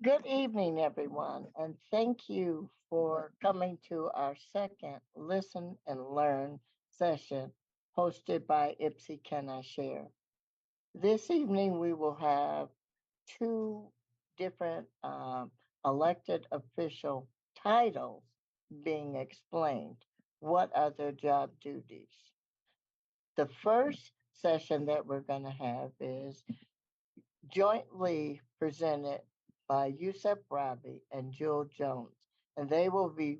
Good evening, everyone, and thank you for coming to our second Listen and Learn session hosted by Ipsy Can I Share. This evening, we will have two different elected official titles being explained. What are their job duties? The first session that we're going to have is jointly presented by Youseff Rabhi and Jewell Jones, and they will be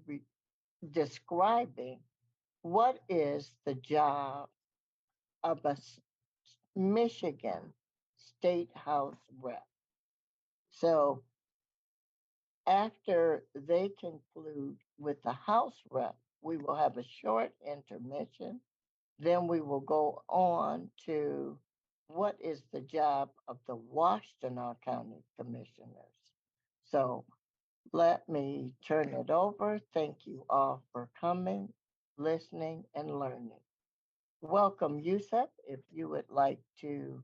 describing what is the job of a Michigan State House rep. So after they conclude with the House rep, we will have a short intermission. Then we will go on to what is the job of the Washtenaw County Commissioners. So let me turn it over. Thank you all for coming, listening, and learning. Welcome, Youssef, if you would like to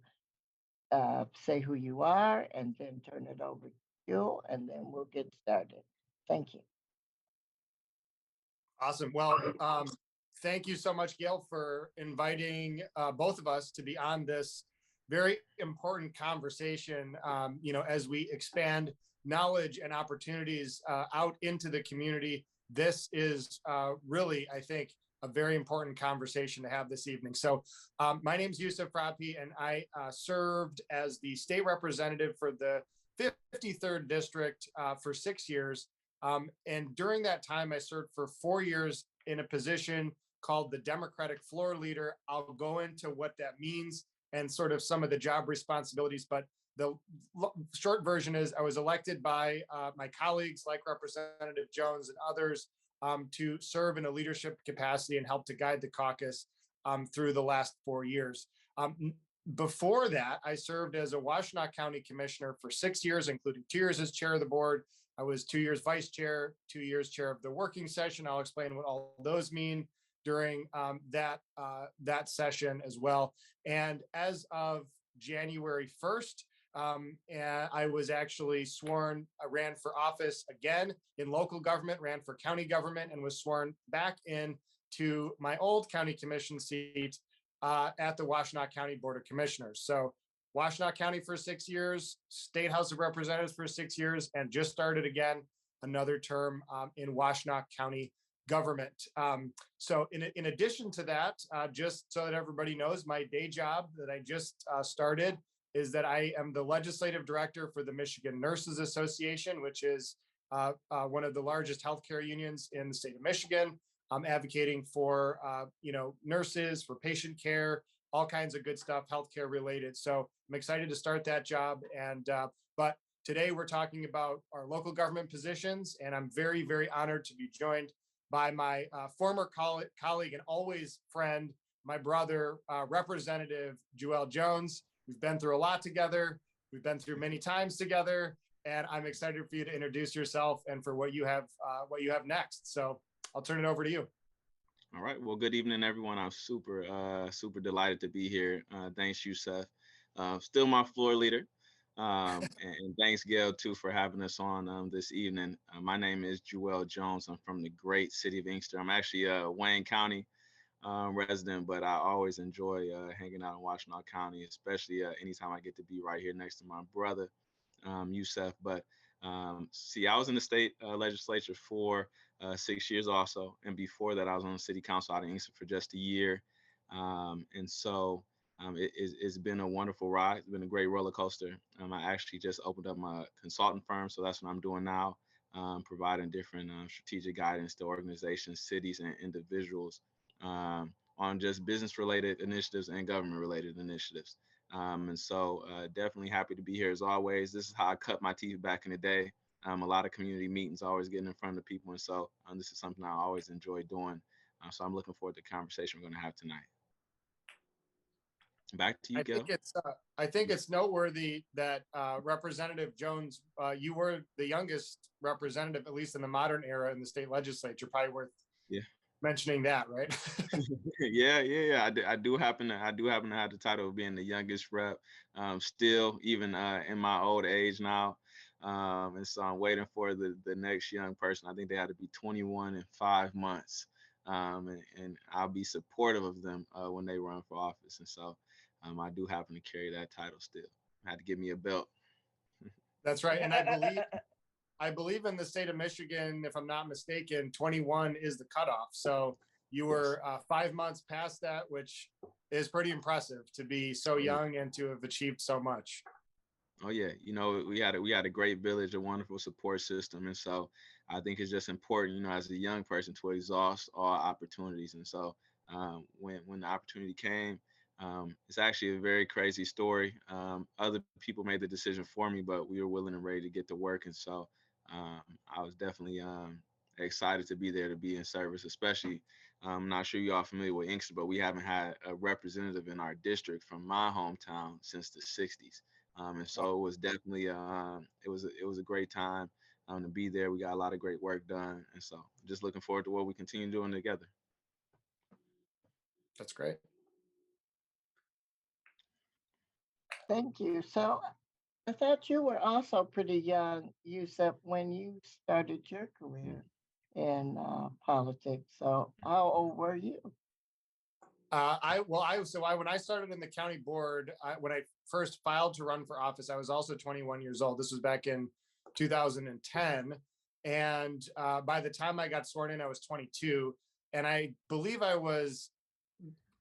say who you are and then turn it over to you, and then we'll get started. Thank you. Awesome. Well, thank you so much, Gail, for inviting both of us to be on this very important conversation. As we expand knowledge and opportunities out into the community, this is really, I think, a very important conversation to have this evening. So my name is Youseff Rabhi, and I served as the state representative for the 53rd District for 6 years. And during that time, I served for 4 years in a position called the Democratic Floor Leader. I'll go into what that means and sort of some of the job responsibilities. But the short version is I was elected by my colleagues like Representative Jones and others to serve in a leadership capacity and help to guide the caucus through the last 4 years. Before that, I served as a Washtenaw County Commissioner for 6 years, including 2 years as chair of the board. I was 2 years vice chair, 2 years chair of the working session. I'll explain what all those mean during that session as well. And as of January 1st, I was actually sworn, I ran for office again in local government, ran for county government, and was sworn back in to my old county commission seat at the Washtenaw County Board of Commissioners. So Washtenaw County for 6 years, State House of Representatives for 6 years, and just started again another term in Washtenaw County government. So in addition to that, just so that everybody knows, my day job that I just started is that I am the legislative director for the Michigan Nurses Association, which is one of the largest healthcare unions in the state of Michigan. I'm advocating for nurses, for patient care, all kinds of good stuff, healthcare related. So I'm excited to start that job. But today we're talking about our local government positions, and I'm very, very honored to be joined by my former colleague and always friend, my brother, Representative Jewell Jones. We've been through a lot together. We've been through many times together, and I'm excited for you to introduce yourself and for what you have next. So I'll turn it over to you. All right. Well, good evening, everyone. I'm super delighted to be here. Thanks, Youssef. Still my floor leader. And thanks, Gail, too, for having us on this evening. My name is Jewell Jones. I'm from the great city of Inkster. I'm actually a Wayne County resident, but I always enjoy hanging out in Washtenaw County, especially anytime I get to be right here next to my brother, Youssef. But see, I was in the state legislature for 6 years also. And before that, I was on the city council out in Inkster for just a year. It's been a wonderful ride. It's been a great roller coaster. I actually just opened up my consultant firm. So that's what I'm doing now, providing different strategic guidance to organizations, cities, and individuals on just business related initiatives and government related initiatives. Definitely happy to be here as always. This is how I cut my teeth back in the day. A lot of community meetings, always getting in front of people. And so this is something I always enjoy doing. So I'm looking forward to the conversation we're going to have tonight. Back to you, Gail. I think it's noteworthy that Representative Jones, you were the youngest representative, at least in the modern era, in the state legislature. Probably worth mentioning that, right? Yeah. I do happen to have the title of being the youngest rep. Still, even in my old age now, And so I'm waiting for the next young person. I think they had to be 21 in 5 months. And I'll be supportive of them when they run for office. And so I do happen to carry that title still. I had to give me a belt. That's right. And I believe in the state of Michigan, if I'm not mistaken, 21 is the cutoff. So you were 5 months past that, which is pretty impressive to be so young and to have achieved so much. Oh yeah, we had a great village, a wonderful support system, and so I think it's just important, as a young person, to exhaust all opportunities. And so when the opportunity came, it's actually a very crazy story. Other people made the decision for me, but we were willing and ready to get to work, and so I was definitely excited to be there, to be in service. Especially, I'm not sure you all familiar with Inkster, but we haven't had a representative in our district from my hometown since the '60s. And so it was definitely it was a great time to be there. We got a lot of great work done, and so just looking forward to what we continue doing together. That's great. Thank you. So I thought you were also pretty young, Youseff, when you started your career in politics. So how old were you? When I started in the county board, when I first filed to run for office, I was also 21 years old. This was back in 2010. And by the time I got sworn in, I was 22. And I believe I was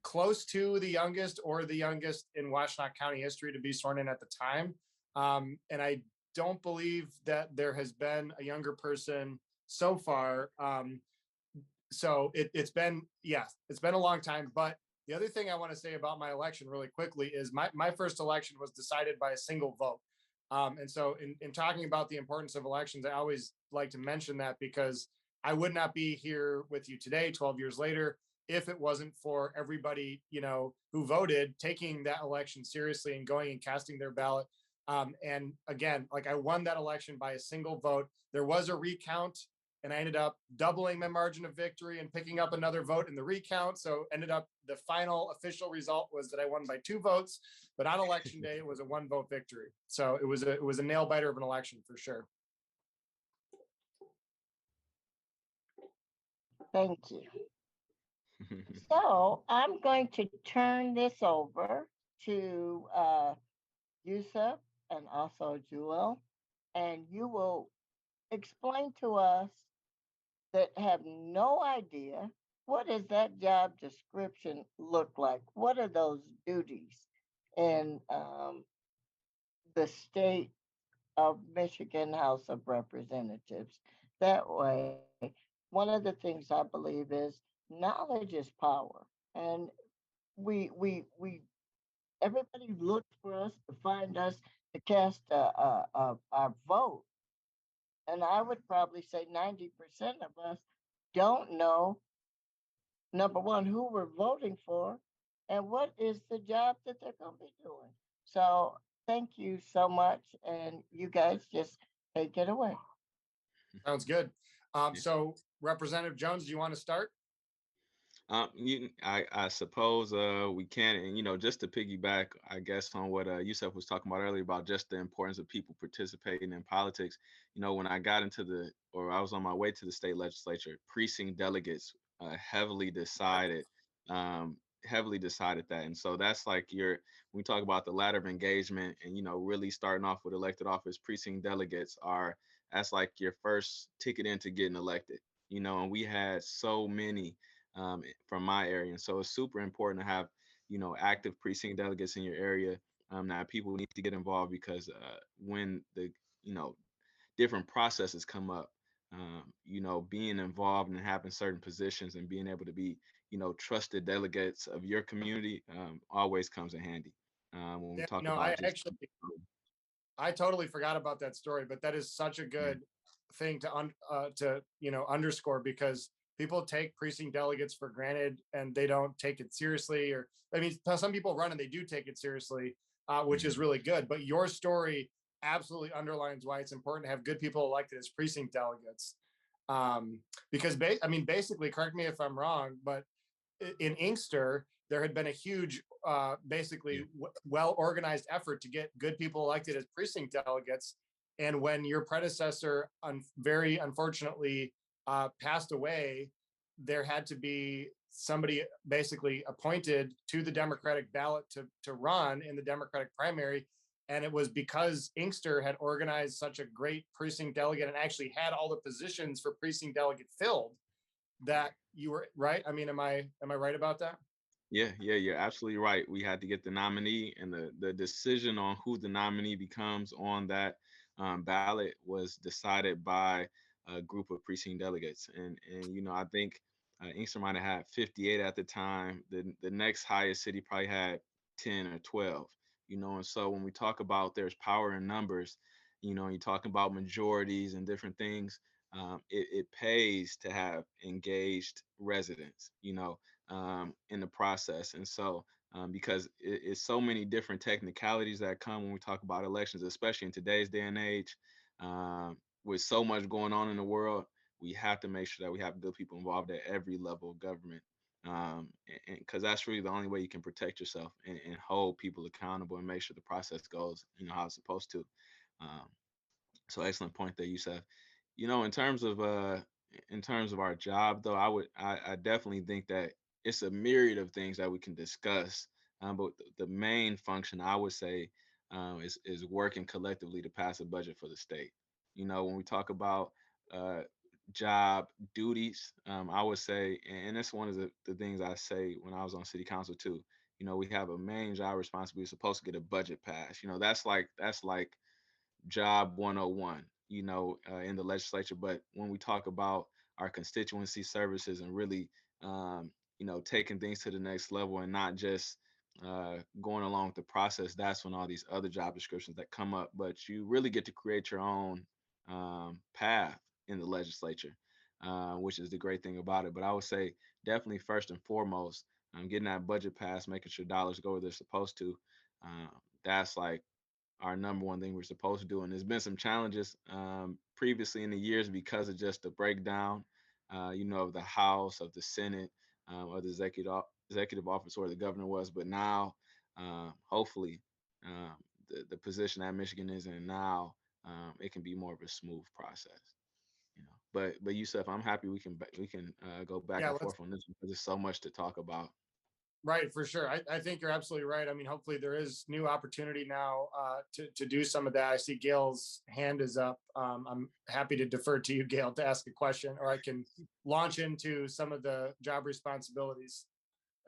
close to the youngest or the youngest in Washtenaw County history to be sworn in at the time. And I don't believe that there has been a younger person so far. So it's been a long time. But the other thing I want to say about my election really quickly is my first election was decided by a single vote. And so in talking about the importance of elections, I always like to mention that, because I would not be here with you today, 12 years later, if it wasn't for everybody, who voted, taking that election seriously and going and casting their ballot. And again, like, I won that election by a single vote. There was a recount, and I ended up doubling my margin of victory and picking up another vote in the recount. So ended up, the final official result was that I won by 2 votes, but on election day, it was a 1-vote victory. So it was a nail biter of an election for sure. Thank you. So I'm going to turn this over to Youseff and also Jewell, and you will explain to us that have no idea, what does that job description look like? What are those duties in the state of Michigan House of Representatives? That way, one of the things I believe is knowledge is power, and we everybody looks for us to find us to cast our vote, and I would probably say 90% of us don't know, number one, who we're voting for and what is the job that they're going to be doing. So thank you so much. And you guys just take it away. Sounds good. So Representative Jones, do you want to start? I suppose we can, and just to piggyback, I guess, on what Youseff was talking about earlier about just the importance of people participating in politics. When I got I was on my way to the state legislature, precinct delegates heavily decided that, and so that's like when we talk about the ladder of engagement, and really starting off with elected office, precinct delegates that's like your first ticket into getting elected. And we had so many from my area. And so it's super important to have, active precinct delegates in your area. Now people need to get involved, because when the, different processes come up, being involved and having certain positions and being able to be, trusted delegates of your community always comes in handy. When we talk about I totally forgot about that story, but that is such a good thing to underscore, because people take precinct delegates for granted and they don't take it seriously. Or, I mean, some people run and they do take it seriously, which is really good. But your story absolutely underlines why it's important to have good people elected as precinct delegates. Because basically, correct me if I'm wrong, but in Inkster, there had been a huge, well-organized effort to get good people elected as precinct delegates. And when your predecessor very unfortunately passed away, there had to be somebody basically appointed to the Democratic ballot to run in the Democratic primary. And it was because Inkster had organized such a great precinct delegate and actually had all the positions for precinct delegate filled that you were right. I mean, am I right about that? Yeah, you're absolutely right. We had to get the nominee, and the decision on who the nominee becomes on that ballot was decided by a group of precinct delegates. And I think Inkster might have had 58 at the time. The next highest city probably had 10 or 12. And so when we talk about there's power in numbers, you talking about majorities and different things. It pays to have engaged residents. In the process. And so, because it's so many different technicalities that come when we talk about elections, especially in today's day and age, with so much going on in the world, we have to make sure that we have good people involved at every level of government. And because that's really the only way you can protect yourself and hold people accountable and make sure the process goes, how it's supposed to. Um, so excellent point there, Youssef. In terms of our job, though, I definitely think that it's a myriad of things that we can discuss. But the main function I would say is working collectively to pass a budget for the state. When we talk about uh, job duties, I would say, and that's one of the things I say when I was on city council too. We have a main job responsibility. We're supposed to get a budget passed. That's like job 101, in the legislature. But when we talk about our constituency services and really, taking things to the next level and not just going along with the process, that's when all these other job descriptions that come up. But you really get to create your own path in the legislature, which is the great thing about it. But I would say definitely first and foremost, getting that budget passed, making sure dollars go where they're supposed to. That's like our number one thing we're supposed to do. And there's been some challenges previously in the years because of just the breakdown, of the House, of the Senate, of the executive office where the governor was. But now, hopefully, the position that Michigan is in now, it can be more of a smooth process. But Youssef, I'm happy we can go back Yeah, and forth on this because there's so much to talk about. right, for sure. I think you're absolutely right. I mean, hopefully there is new opportunity now to do some of that. I see Gail's hand is up. I'm happy to defer to you, Gail, to ask a question, or I can launch into some of the job responsibilities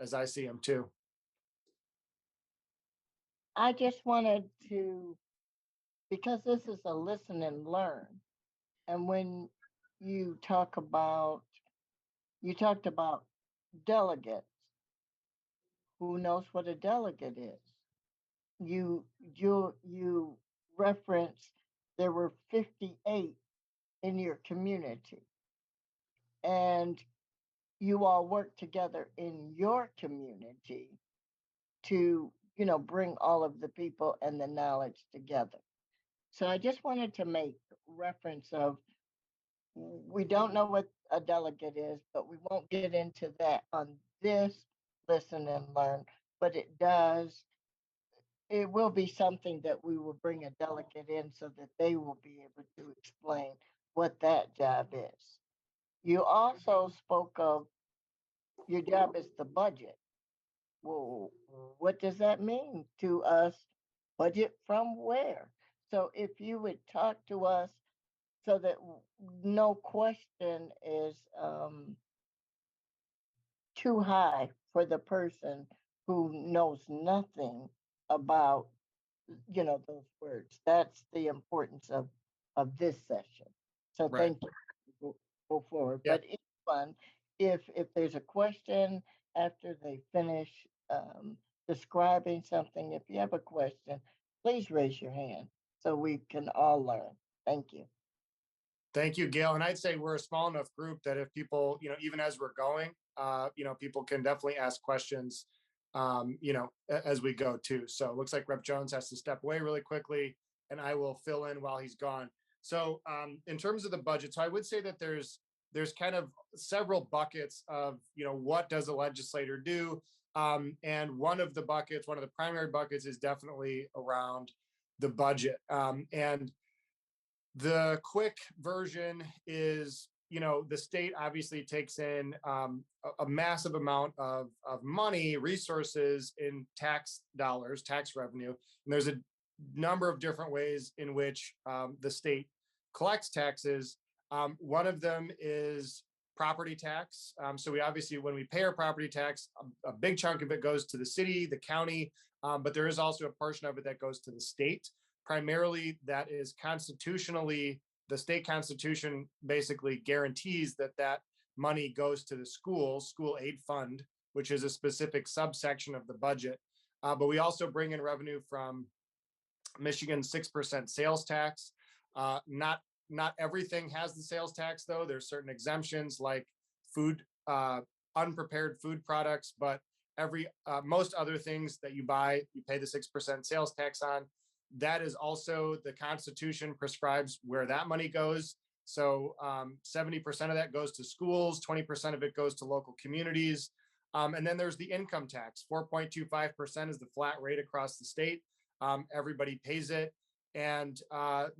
as I see them too. I just wanted to, because this is a listen and learn. And when you talked about delegates, who knows what a delegate is? You reference there were 58 in your community, and you all work together in your community to bring all of the people and the knowledge together. So I just wanted to make reference of, we don't know what a delegate is, but we won't get into that on this listen and learn, but it will be something that we will bring a delegate in so that they will be able to explain what that job is. You also spoke of your job is the budget. Well, what does that mean to us? Budget from where? So if you would talk to us so that no question is too high for the person who knows nothing about those words. That's the importance of this session. So Right. thank you. Go forward. Yeah. But anyone, if there's a question after they finish describing something, if you have a question, please raise your hand so we can all learn. Thank you. Thank you, Gail. And I'd say we're a small enough group that if people, even as we're going, people can definitely ask questions, as we go too. So it looks like Rep. Jones has to step away really quickly, and I will fill in while he's gone. So in terms of the budget, so I would say that there's kind of several buckets of, what does a legislator do? And one of the primary buckets is definitely around the budget. And The quick version is, the state obviously takes in a massive amount of money, resources in tax dollars, tax revenue. And there's a number of different ways in which the state collects taxes. One of them is property tax. So we obviously, when we pay our property tax, a big chunk of it goes to the city, the county, but there is also a portion of it that goes to the state. Primarily, that is constitutionally, the state constitution basically guarantees that that money goes to the school aid fund, which is a specific subsection of the budget. But we also bring in revenue from Michigan's 6% sales tax. Not everything has the sales tax, though. There's certain exemptions like food, unprepared food products, but most other things that you buy, you pay the 6% sales tax on. That is also, the Constitution prescribes where that money goes. So 70% of that goes to schools, 20% of it goes to local communities. And then there's the income tax. 4.25% is the flat rate across the state. Everybody pays it. And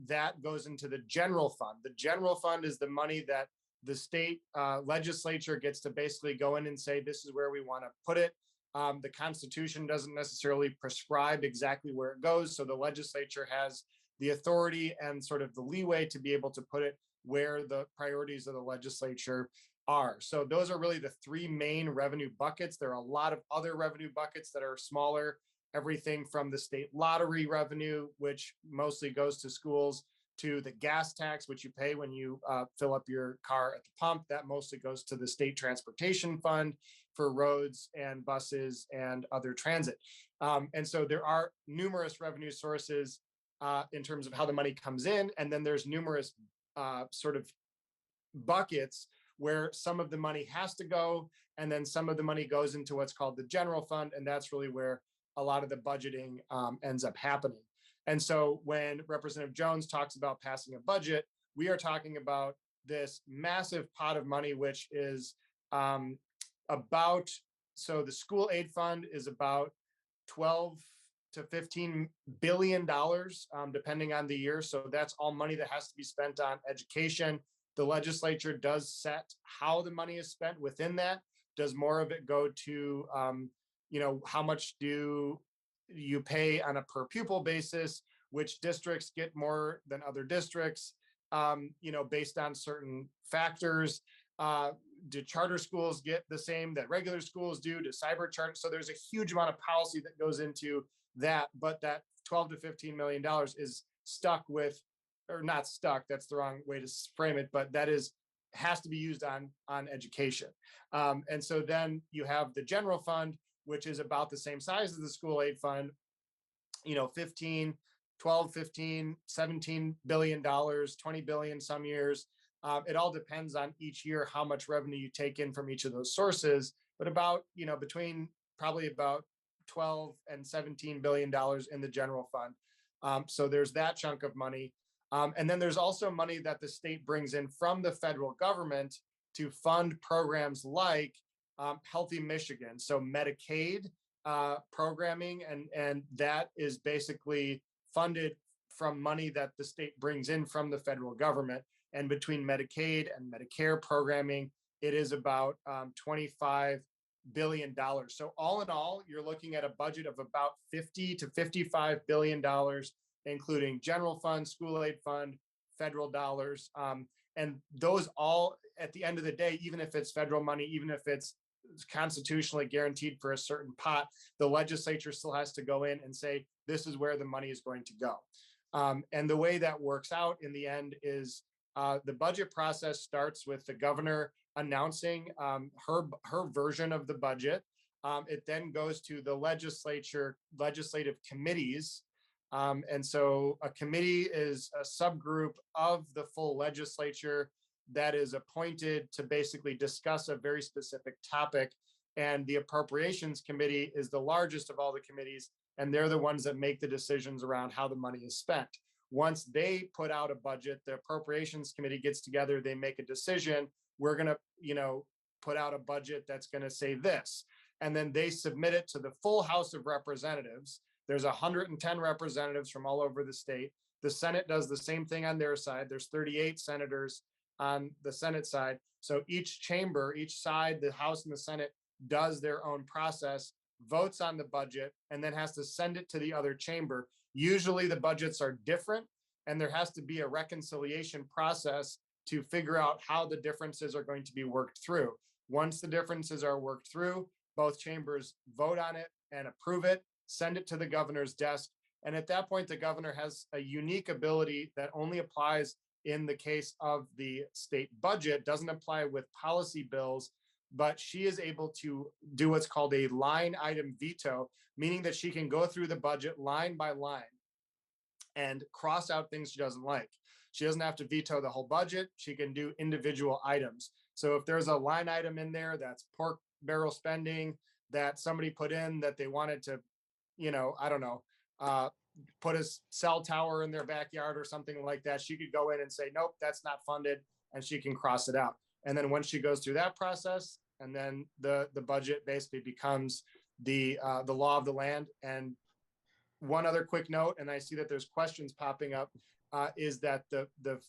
that goes into the general fund. The general fund is the money that the state legislature gets to basically go in and say, this is where we want to put it. The Constitution doesn't necessarily prescribe exactly where it goes. So the legislature has the authority and sort of the leeway to be able to put it where the priorities of the legislature are. So those are really the three main revenue buckets. There are a lot of other revenue buckets that are smaller, everything from the state lottery revenue, which mostly goes to schools, to the gas tax, which you pay when you fill up your car at the pump. That mostly goes to the state transportation fund for roads and buses and other transit. And so there are numerous revenue sources in terms of how the money comes in. And then there's numerous sort of buckets where some of the money has to go, and then some of the money goes into what's called the general fund. And that's really where a lot of the budgeting ends up happening. And so when Representative Jones talks about passing a budget, we are talking about this massive pot of money, which is about, so the school aid fund is about 12 to 15 billion dollars, depending on the year. So that's all money that has to be spent on education. The legislature does set how the money is spent within that. Does more of it go to, how much do you pay on a per pupil basis, which districts get more than other districts, based on certain factors. Do charter schools get the same that regular schools do? Do cyber charter? So there's a huge amount of policy that goes into that, but that 12 to 15 million dollars is stuck with, or not stuck, that's the wrong way to frame it, but that has to be used on education. And so then you have the general fund, which is about the same size as the school aid fund, 15, 17 billion dollars, 20 billion some years. It all depends on each year how much revenue you take in from each of those sources, but about, between probably about 12 and 17 billion dollars in the general fund. So there's that chunk of money. And then there's also money that the state brings in from the federal government to fund programs like Healthy Michigan. So Medicaid programming, and that is basically funded from money that the state brings in from the federal government. And between Medicaid and Medicare programming, it is about $25 billion. So all in all, you're looking at a budget of about $50 to $55 billion, including general fund, school aid fund, federal dollars. And those all, at the end of the day, even if it's federal money, even if it's constitutionally guaranteed for a certain pot, the legislature still has to go in and say, this is where the money is going to go. And the way that works out in the end is the budget process starts with the governor announcing her version of the budget. It then goes to the legislative committees. And so a committee is a subgroup of the full legislature that is appointed to basically discuss a very specific topic. And the Appropriations Committee is the largest of all the committees, and they're the ones that make the decisions around how the money is spent. Once they put out a budget, the Appropriations Committee gets together, they make a decision. We're going to, put out a budget that's going to say this. And then they submit it to the full House of Representatives. There's 110 representatives from all over the state. The Senate does the same thing on their side. There's 38 senators on the Senate side. So each chamber, each side, the House and the Senate, does their own process, votes on the budget, and then has to send it to the other chamber. Usually the budgets are different, and there has to be a reconciliation process to figure out how the differences are going to be worked through. Once the differences are worked through, both chambers vote on it and approve it, send it to the governor's desk. And at that point, the governor has a unique ability that only applies in the case of the state budget, doesn't apply with policy bills, but she is able to do what's called a line item veto, meaning that she can go through the budget line by line and cross out things she doesn't like. She doesn't have to veto the whole budget. She can do individual items. So if there's a line item in there that's pork barrel spending that somebody put in that they wanted to, I don't know, put a cell tower in their backyard or something like that, she could go in and say, nope, that's not funded, and she can cross it out. And then once she goes through that process, and then the budget basically becomes the law of the land. And one other quick note, and I see that there's questions popping up, is that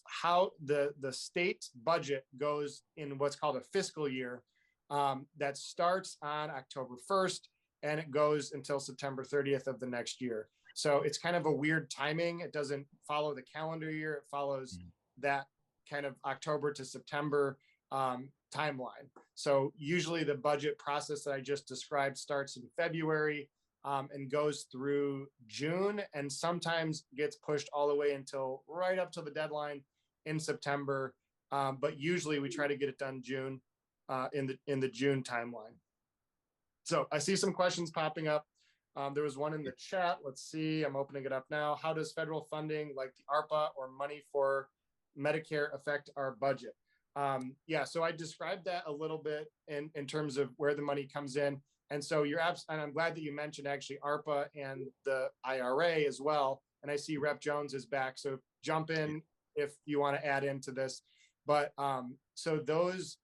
how the state budget goes in what's called a fiscal year that starts on October 1st and it goes until September 30th of the next year. So it's kind of a weird timing. It doesn't follow the calendar year. It follows that kind of October to September timeline. So usually the budget process that I just described starts in February and goes through June, and sometimes gets pushed all the way until right up to the deadline in September. But usually we try to get it done June in the June timeline. So I see some questions popping up. There was one in the chat. Let's see, I'm opening it up now. How does federal funding like the ARPA or money for Medicare affect our budget? Yeah, so I described that a little bit in terms of where the money comes in. And so and I'm glad that you mentioned actually ARPA and the IRA as well. And I see Rep. Jones is back, so jump in if you want to add into this. But so those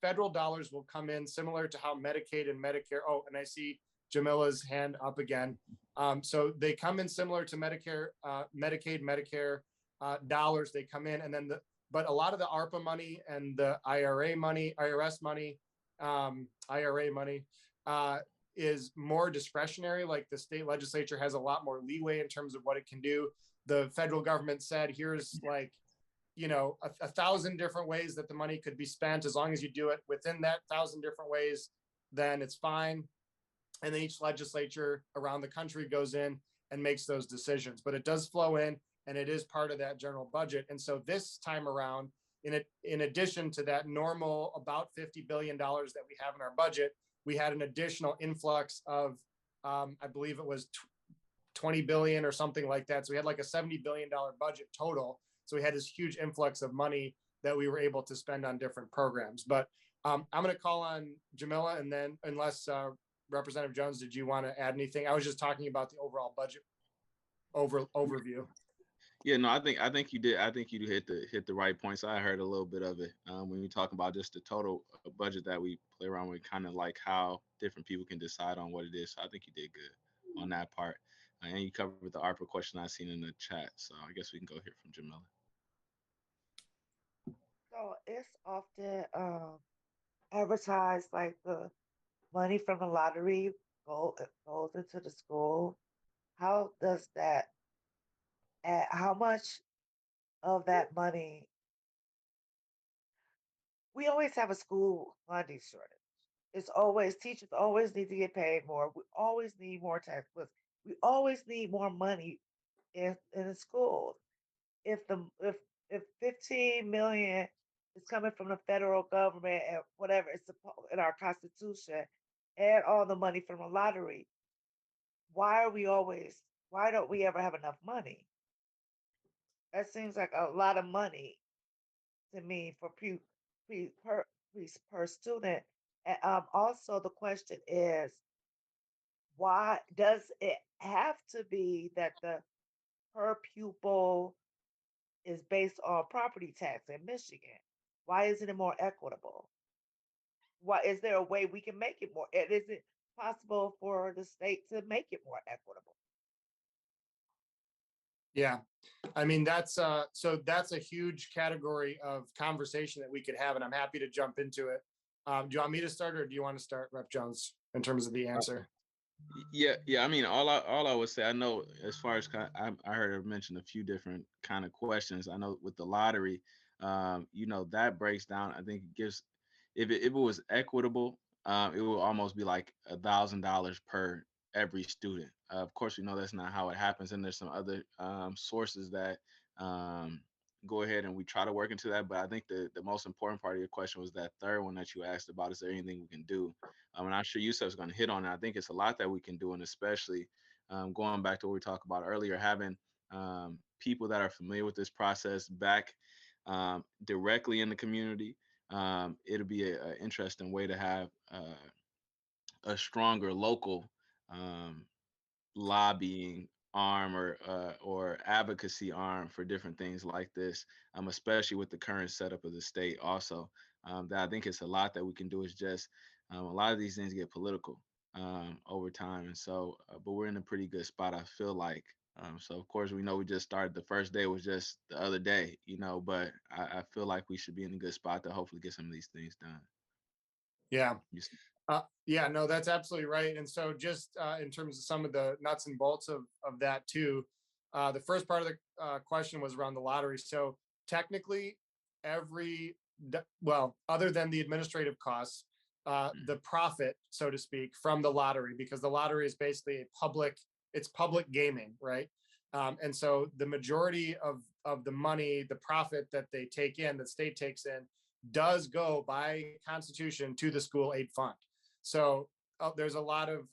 federal dollars will come in similar to how Medicaid and Medicare. Oh, and I see Jamila's hand up again. So they come in similar to Medicare, Medicaid, Medicare dollars. They come in, and then but a lot of the ARPA money and the IRA money, IRS money, IRA money is more discretionary. Like the state legislature has a lot more leeway in terms of what it can do. The federal government said, here's like, 1,000 different ways that the money could be spent. As long as you do it within that 1,000 different ways, then it's fine. And then each legislature around the country goes in and makes those decisions, but it does flow in and it is part of that general budget. And so this time around, in addition to that normal about $50 billion that we have in our budget, we had an additional influx of, I believe it was 20 billion or something like that. So we had like a $70 billion budget total. So we had this huge influx of money that we were able to spend on different programs. But I'm going to call on Jamila, and then unless Representative Jones, did you want to add anything? I was just talking about the overall budget overview. Yeah, no, I think you did. I think you hit the right points. I heard a little bit of it when you talk about just the total budget that we play around with, kind of like how different people can decide on what it is. So I think you did good on that part. And you covered the ARPA question I seen in the chat. So I guess we can go hear from Jamila. So it's often advertised like the money from the lottery goes into the school. How does that? How much of that money? We always have a school funding shortage. It's always teachers always need to get paid more. We always need more textbooks. We always need more money in the schools. If 15 million is coming from the federal government and whatever it's in our constitution, and all the money from the lottery, why don't we ever have enough money? That seems like a lot of money to me for per student. And also the question is, why does it have to be that the per pupil is based on property tax in Michigan? Why isn't it more equitable? Why is there a way we can make it more? Is it possible for the state to make it more equitable? Yeah, I mean, that's that's a huge category of conversation that we could have, and I'm happy to jump into it. Do you want me to start, or do you want to start, Rep Jones, in terms of the answer? Yeah. I mean, all I would say, I know as far as I heard her mention a few different kind of questions. I know with the lottery, that breaks down. I think it gives, if it was equitable, it would almost be like $1,000 per every student. Of course, we know that's not how it happens, and there's some other sources that go ahead and we try to work into that. But I think the most important part of your question was that third one that you asked about. Is there anything we can do? And I'm sure Youssef is going to hit on it. I think it's a lot that we can do, and especially going back to what we talked about earlier, having people that are familiar with this process back directly in the community. It'll be an interesting way to have a stronger local lobbying arm or advocacy arm for different things like this, especially with the current setup of the state. Also, that I think it's a lot that we can do. Is just a lot of these things get political over time, and so but we're in a pretty good spot, I feel like. So of course we know we just started. The first day was just the other day, but I feel like we should be in a good spot to hopefully get some of these things done. Yeah. Yeah, no, that's absolutely right. And so just in terms of some of the nuts and bolts of that too, the first part of the question was around the lottery. So technically well, other than the administrative costs, the profit, so to speak, from the lottery, because the lottery is basically it's public gaming, right? And so the majority of the money, the profit that they take in, the state takes in, does go by Constitution to the school aid fund. So there's a lot of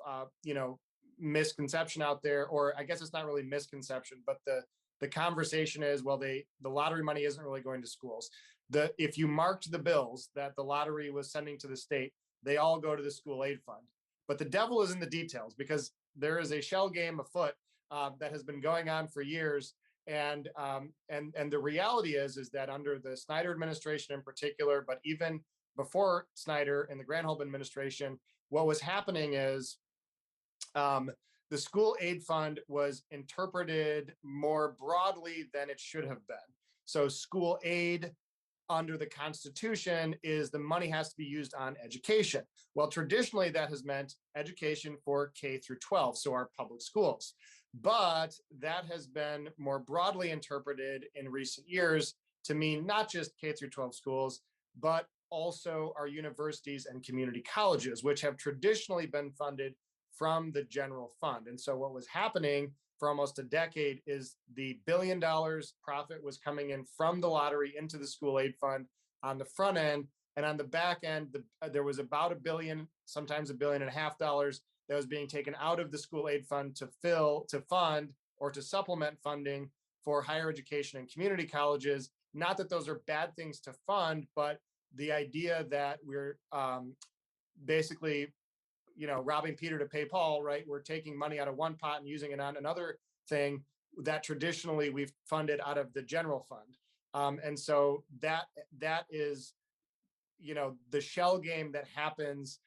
misconception out there, or I guess it's not really misconception, but the conversation is, well, the lottery money isn't really going to schools. If you marked the bills that the lottery was sending to the state, they all go to the school aid fund. But the devil is in the details, because there is a shell game afoot that has been going on for years. And the reality is that under the Snyder administration in particular, but even before Snyder and the Granholm administration, what was happening is the school aid fund was interpreted more broadly than it should have been. So school aid under the Constitution is the money has to be used on education. Well, traditionally that has meant education for K through 12, so our public schools. But that has been more broadly interpreted in recent years to mean not just K through 12 schools, but also our universities and community colleges, which have traditionally been funded from the general fund. And so what was happening for almost a decade is the $1 billion profit was coming in from the lottery into the school aid fund on the front end. And on the back end, there was about $1 billion, sometimes $1.5 billion that was being taken out of the school aid fund to fund or to supplement funding for higher education and community colleges. Not that those are bad things to fund, but the idea that we're basically robbing Peter to pay Paul, right? We're taking money out of one pot and using it on another thing that traditionally we've funded out of the general fund. And so that is, the shell game that happens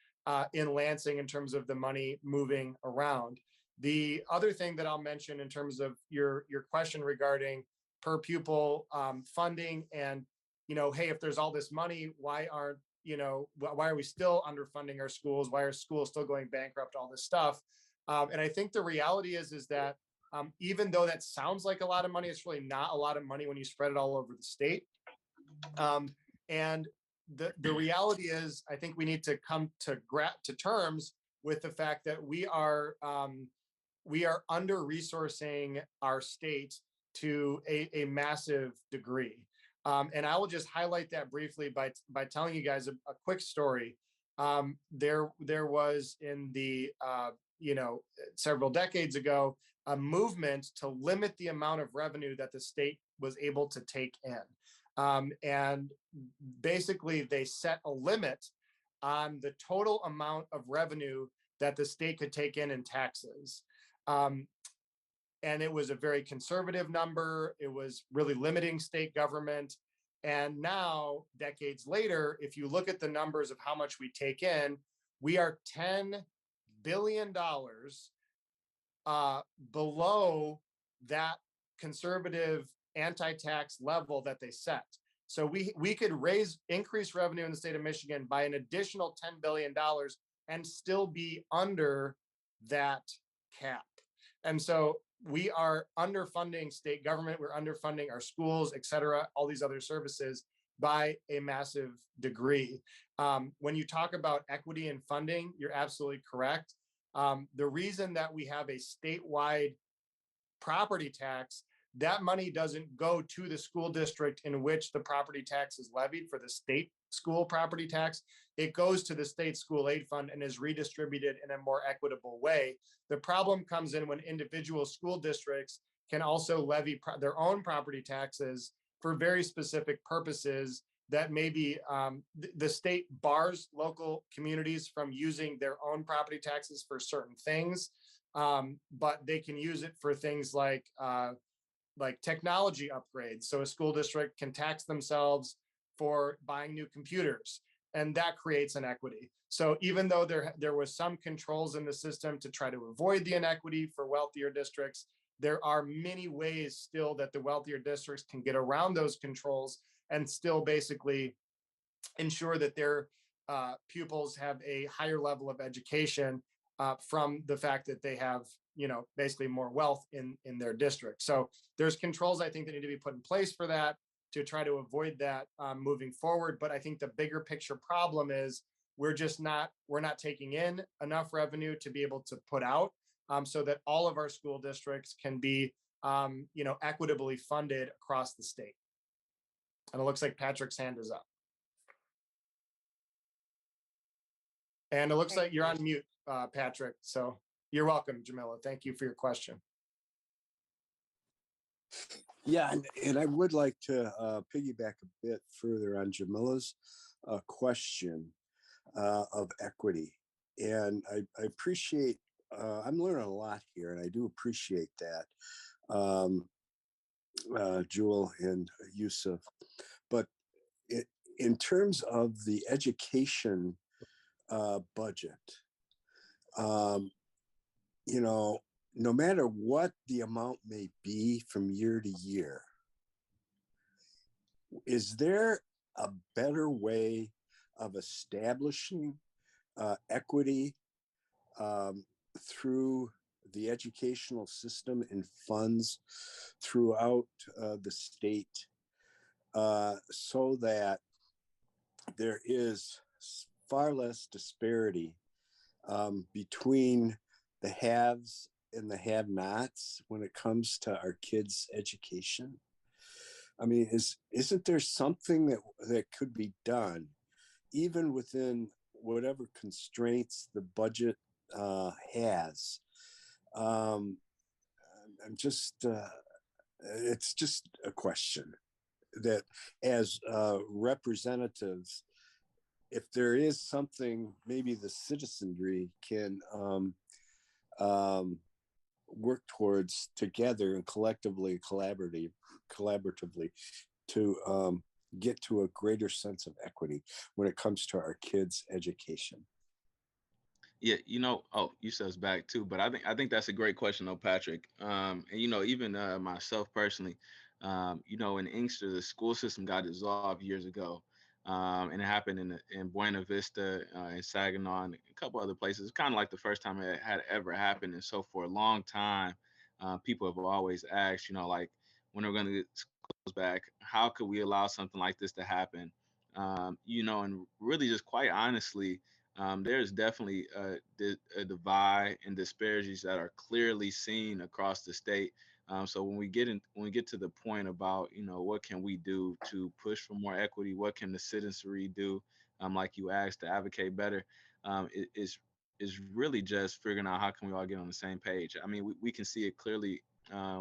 in Lansing in terms of the money moving around. The other thing that I'll mention in terms of your question regarding per pupil funding and, hey, if there's all this money, why are we still underfunding our schools? Why are schools still going bankrupt? All this stuff. And I think the reality is that even though that sounds like a lot of money, it's really not a lot of money when you spread it all over the state. And the reality is, I think we need to come to terms with the fact that we are under-resourcing our state to a massive degree. And I will just highlight that briefly by telling you guys a quick story. There was in the several decades ago a movement to limit the amount of revenue that the state was able to take in, and basically they set a limit on the total amount of revenue that the state could take in taxes. And it was a very conservative number. It was really limiting state government. And now, decades later, if you look at the numbers of how much we take in, we are $10 billion below that conservative anti-tax level that they set. So we could increase revenue in the state of Michigan by an additional $10 billion and still be under that cap. And so we are underfunding state government, we're underfunding our schools, et cetera, all these other services by a massive degree. When you talk about equity and funding, you're absolutely correct. The reason that we have a statewide property tax, that money doesn't go to the school district in which the property tax is levied for the state school property tax. It goes to the state school aid fund and is redistributed in a more equitable way. The problem comes in when individual school districts can also levy their own property taxes for very specific purposes that maybe the state bars local communities from using their own property taxes for certain things, but they can use it for things like technology upgrades. So a school district can tax themselves for buying new computers, and that creates inequity. So even though there was some controls in the system to try to avoid the inequity for wealthier districts, there are many ways still that the wealthier districts can get around those controls and still basically ensure that their pupils have a higher level of education from the fact that they have, basically more wealth in their district. So there's controls I think that need to be put in place for that to try to avoid that moving forward. But I think the bigger picture problem is we're not taking in enough revenue to be able to put out so that all of our school districts can be, equitably funded across the state. And it looks like Patrick's hand is up. And it looks like you're on mute, Patrick. So you're welcome, Jamila. Thank you for your question. Yeah, and I would like to piggyback a bit further on Jamila's question of equity. And I appreciate, I'm learning a lot here, and I do appreciate that, Jewel and Youseff. But in terms of the education budget, no matter what the amount may be from year to year, is there a better way of establishing equity through the educational system and funds throughout the state so that there is far less disparity between the haves and the have-nots when it comes to our kids' education? I mean, isn't there something that could be done, even within whatever constraints the budget has? It's just a question that, as representatives, if there is something maybe the citizenry can work towards together and collectively, collaboratively to get to a greater sense of equity when it comes to our kids' education. Yeah, Yousseff's back too, but I think that's a great question, though, Patrick. And even myself personally, in Inkster, the school system got dissolved years ago. And it happened in Buena Vista, in Saginaw, and a couple other places. Kind of like the first time it had ever happened. And so for a long time, people have always asked, when we're going to get schools back, how could we allow something like this to happen? And really just quite honestly, there's definitely a divide and disparities that are clearly seen across the state. So when we get to the point about, what can we do to push for more equity? What can the citizenry do? Like you asked, to advocate better, is really just figuring out how can we all get on the same page. I mean, we can see it clearly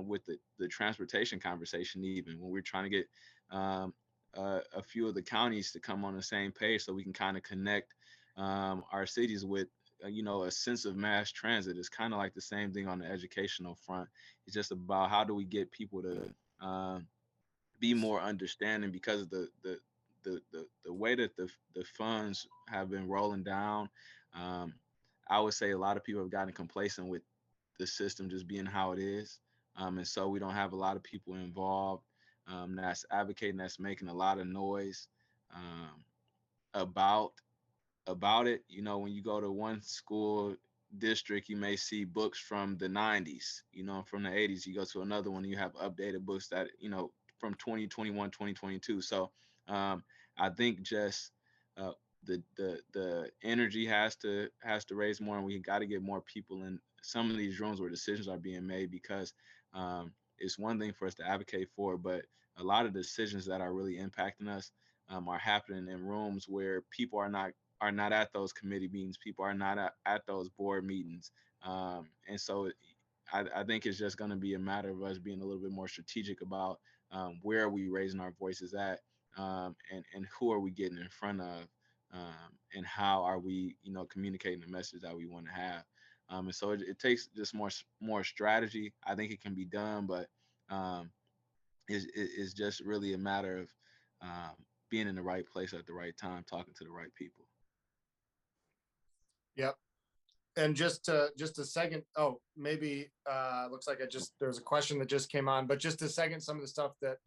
with the transportation conversation, even when we're trying to get a few of the counties to come on the same page so we can kind of connect our cities with a sense of mass transit. Is kind of like the same thing on the educational front. It's just about how do we get people to be more understanding, because of the way that the funds have been rolling down. I would say a lot of people have gotten complacent with the system just being how it is, and so we don't have a lot of people involved that's advocating, that's making a lot of noise about it. You know, when you go to one school district, you may see books from the 90s, you know, from the 80s. You go to another one, you have updated books that, you know, from 2021, 2022. So I think just the energy has to raise more, and we got to get more people in some of these rooms where decisions are being made, because it's one thing for us to advocate for, but a lot of decisions that are really impacting us are happening in rooms where people are not at those committee meetings. People are not at those board meetings. And so I think it's just going to be a matter of us being a little bit more strategic about where are we raising our voices at, and who are we getting in front of, and how are we, you know, communicating the message that we want to have. And so it takes just more strategy. I think it can be done, but it's just really a matter of being in the right place at the right time, talking to the right people. Yep. And just a second. Oh, maybe looks like there's a question that just came on, but just a second, some of the stuff that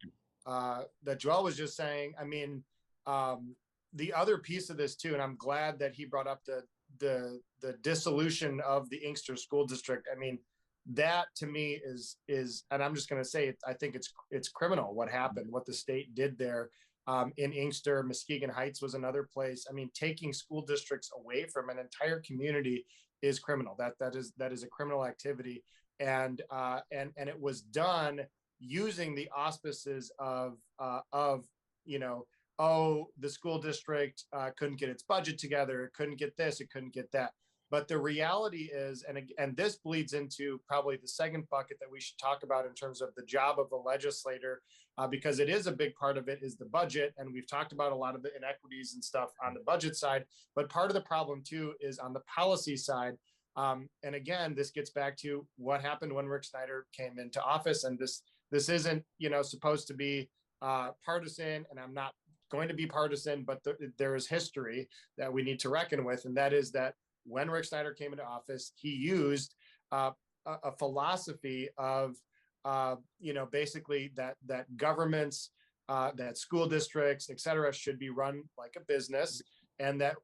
Joel was just saying. I mean, the other piece of this too, and I'm glad that he brought up the dissolution of the Inkster School District. I mean, that to me is, and I'm just going to say, I think it's criminal what happened, what the state did there. In Inkster, Muskegon Heights was another place. I mean, taking school districts away from an entire community is criminal. That is a criminal activity, and it was done using the auspices of you know, oh, the school district couldn't get its budget together, it couldn't get this, it couldn't get that. But the reality is, and this bleeds into probably the second bucket that we should talk about in terms of the job of the legislator, because it is a big part of it is the budget. And we've talked about a lot of the inequities and stuff on the budget side, but part of the problem too is on the policy side. And again, this gets back to what happened when Rick Snyder came into office. And this isn't, you know, supposed to be partisan, and I'm not going to be partisan, but there is history that we need to reckon with. And that is that when Rick Snyder came into office, he used a philosophy of, you know, basically that governments, that school districts, et cetera, should be run like a business, and that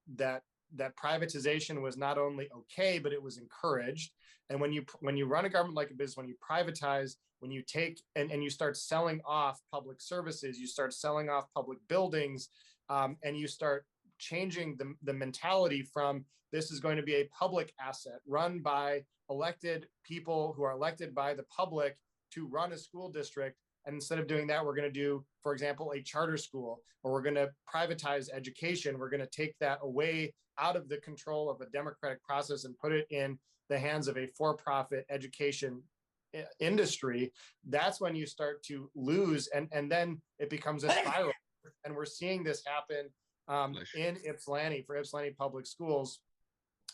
privatization was not only okay, but it was encouraged. And when you run a government like a business, when you privatize, when you take and you start selling off public services, you start selling off public buildings, and you start changing the mentality from this is going to be a public asset run by elected people who are elected by the public to run a school district. And instead of doing that, we're going to do, for example, a charter school, or we're going to privatize education. We're going to take that away out of the control of a democratic process and put it in the hands of a for-profit education industry. That's when you start to lose, and then it becomes a spiral. And we're seeing this happen in Ypsilanti, for Ypsilanti public schools.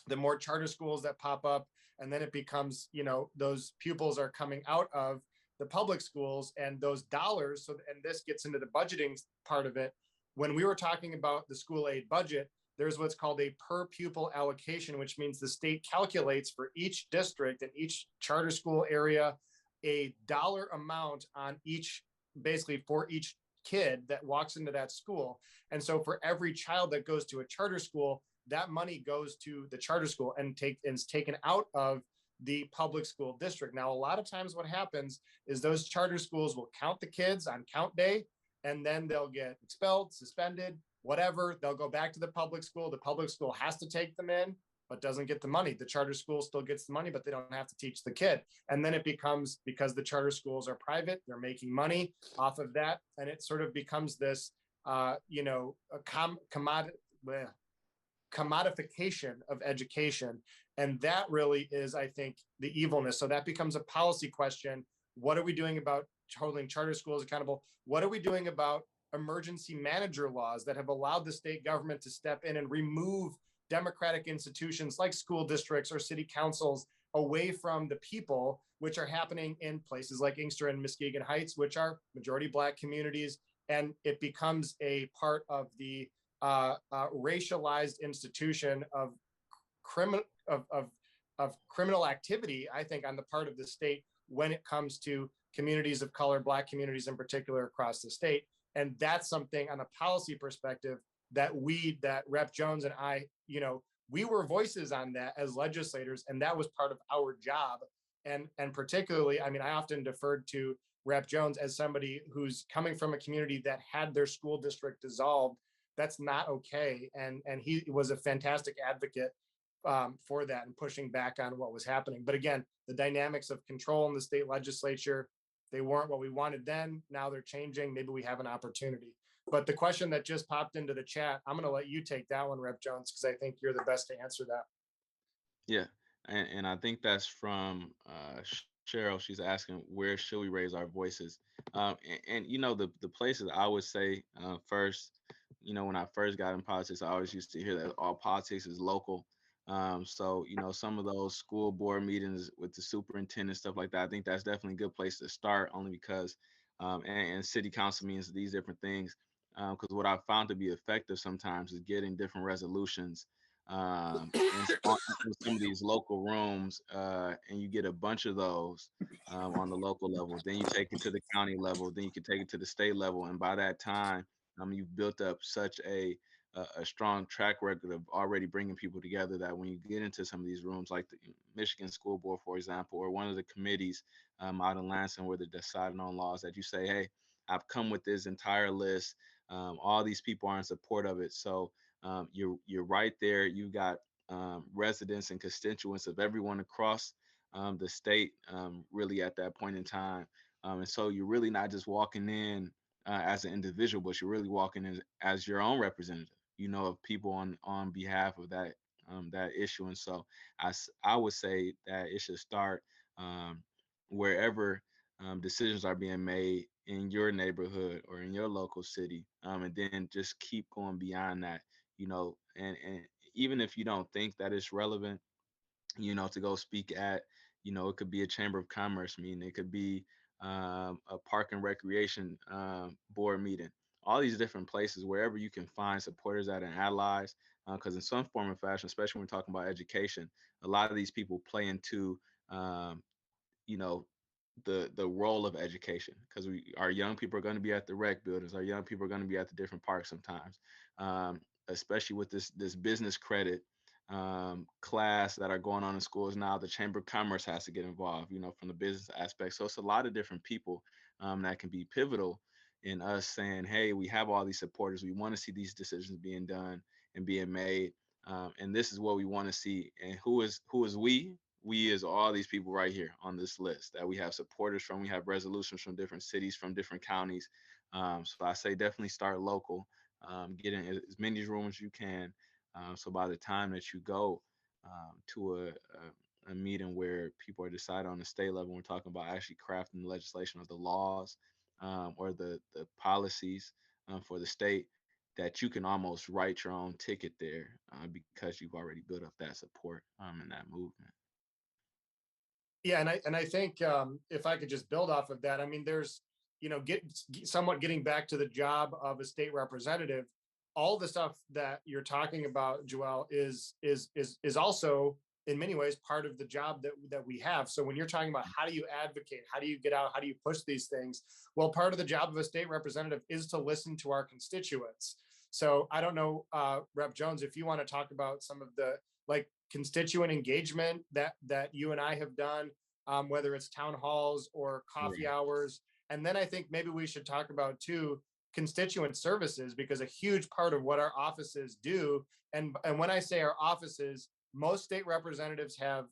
The more charter schools that pop up, and then it becomes, you know, those pupils are coming out of the public schools, and those dollars. So, and this gets into the budgeting part of it. When we were talking about the school aid budget, there's what's called a per pupil allocation, which means the state calculates for each district and each charter school area a dollar amount on each, basically for each kid that walks into that school. And so for every child that goes to a charter school, that money goes to the charter school and is taken out of the public school district. Now, a lot of times what happens is those charter schools will count the kids on count day, and then they'll get expelled, suspended, whatever. They'll go back to the public school. The public school has to take them in, but doesn't get the money. The charter school still gets the money, but they don't have to teach the kid. And then it becomes, because the charter schools are private, they're making money off of that. And it sort of becomes this, you know, commodification of education. And that really is, I think, the evilness. So that becomes a policy question. What are we doing about holding charter schools accountable? What are we doing about emergency manager laws that have allowed the state government to step in and remove democratic institutions like school districts or city councils away from the people, which are happening in places like Inkster and Muskegon Heights, which are majority Black communities. And it becomes a part of the racialized institution of criminal activity, I think, on the part of the state when it comes to communities of color, Black communities in particular across the state. And that's something on a policy perspective that Rep. Jones and I, we were voices on that as legislators, and that was part of our job. And particularly, I mean, I often deferred to Rep. Jones as somebody who's coming from a community that had their school district dissolved. That's not okay. And he was a fantastic advocate for that and pushing back on what was happening. But again, the dynamics of control in the state legislature, they weren't what we wanted then. Now they're changing. Maybe we have an opportunity. But the question that just popped into the chat, I'm going to let you take that one, Rep. Jones, because I think you're the best to answer that. Yeah, and I think that's from Cheryl. She's asking, where should we raise our voices? And the places I would say first, when I first got in politics, I always used to hear that all politics is local. So some of those school board meetings with the superintendent, stuff like that, I think that's definitely a good place to start, only because and city council meetings, these different things. Because what I've found to be effective sometimes is getting different resolutions in some of these local rooms, and you get a bunch of those on the local level. Then you take it to the county level. Then you can take it to the state level. And by that time, you've built up such a strong track record of already bringing people together that when you get into some of these rooms, like the Michigan School Board, for example, or one of the committees out in Lansing where they're deciding on laws, that you say, hey, I've come with this entire list. All these people are in support of it. So you're right there. You got residents and constituents of everyone across the state really at that point in time. And so you're really not just walking in as an individual, but you're really walking in as your own representative, of people on behalf of that issue. And so I would say that it should start wherever decisions are being made in your neighborhood or in your local city, and then just keep going beyond that, and even if you don't think that it's relevant, to go speak at, it could be a chamber of commerce meeting, it could be a park and recreation board meeting, all these different places, wherever you can find supporters at and allies, because in some form or fashion, especially when we're talking about education, a lot of these people play into you know the role of education, because our young people are going to be at the rec buildings, our young people are going to be at the different parks sometimes, especially with this business credit class that are going on in schools now. The Chamber of Commerce has to get involved, from the business aspect. So it's a lot of different people that can be pivotal in us saying, hey, we have all these supporters, we want to see these decisions being done and being made, and this is what we want to see. And who is we? We is all these people right here on this list that we have supporters from. We have resolutions from different cities, from different counties. So I say definitely start local, get in as many rooms as you can. So by the time that you go to a meeting where people are deciding on the state level, we're talking about actually crafting the legislation or the laws or the policies for the state, that you can almost write your own ticket there because you've already built up that support in that movement. Yeah, and I think if I could just build off of that, I mean, there's somewhat getting back to the job of a state representative. All the stuff that you're talking about, Jewell, is also in many ways part of the job that we have. So when you're talking about how do you advocate, how do you get out, how do you push these things? Well, part of the job of a state representative is to listen to our constituents. So I don't know, Rep. Jones, if you want to talk about some of the constituent engagement that you and I have done, whether it's town halls or coffee hours. And then I think maybe we should talk about too constituent services, because a huge part of what our offices do, and when I say our offices, most state representatives have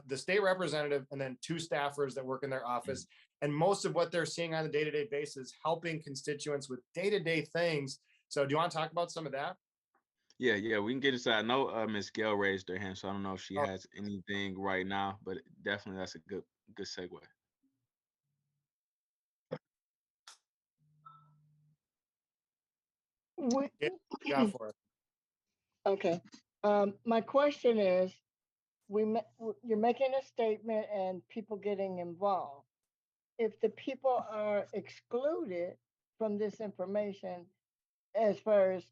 the state representative and then two staffers that work in their office. And most of what they're seeing on a day-to-day basis, helping constituents with day-to-day things. So do you want to talk about some of that? Yeah, we can get into that. I know Ms. Gail raised her hand, so I don't know if she has anything right now, but definitely that's a good segue. Yeah, for it. Okay. My question is, you're making a statement and people getting involved. If the people are excluded from this information, as far as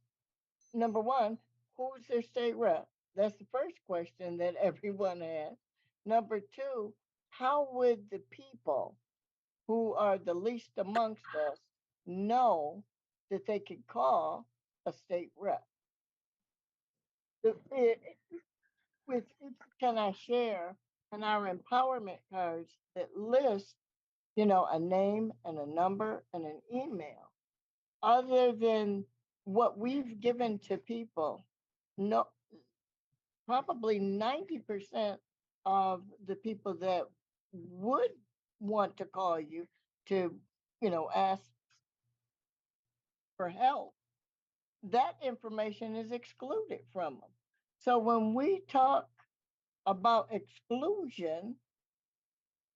number one, who's their state rep? That's the first question that everyone has. Number two, how would the people who are the least amongst us know that they can call a state rep. With Can I Share and our empowerment cards that list, a name and a number and an email, other than what we've given to people, no, probably 90% of the people that would want to call you to, ask for help, that information is excluded from them. So when we talk about exclusion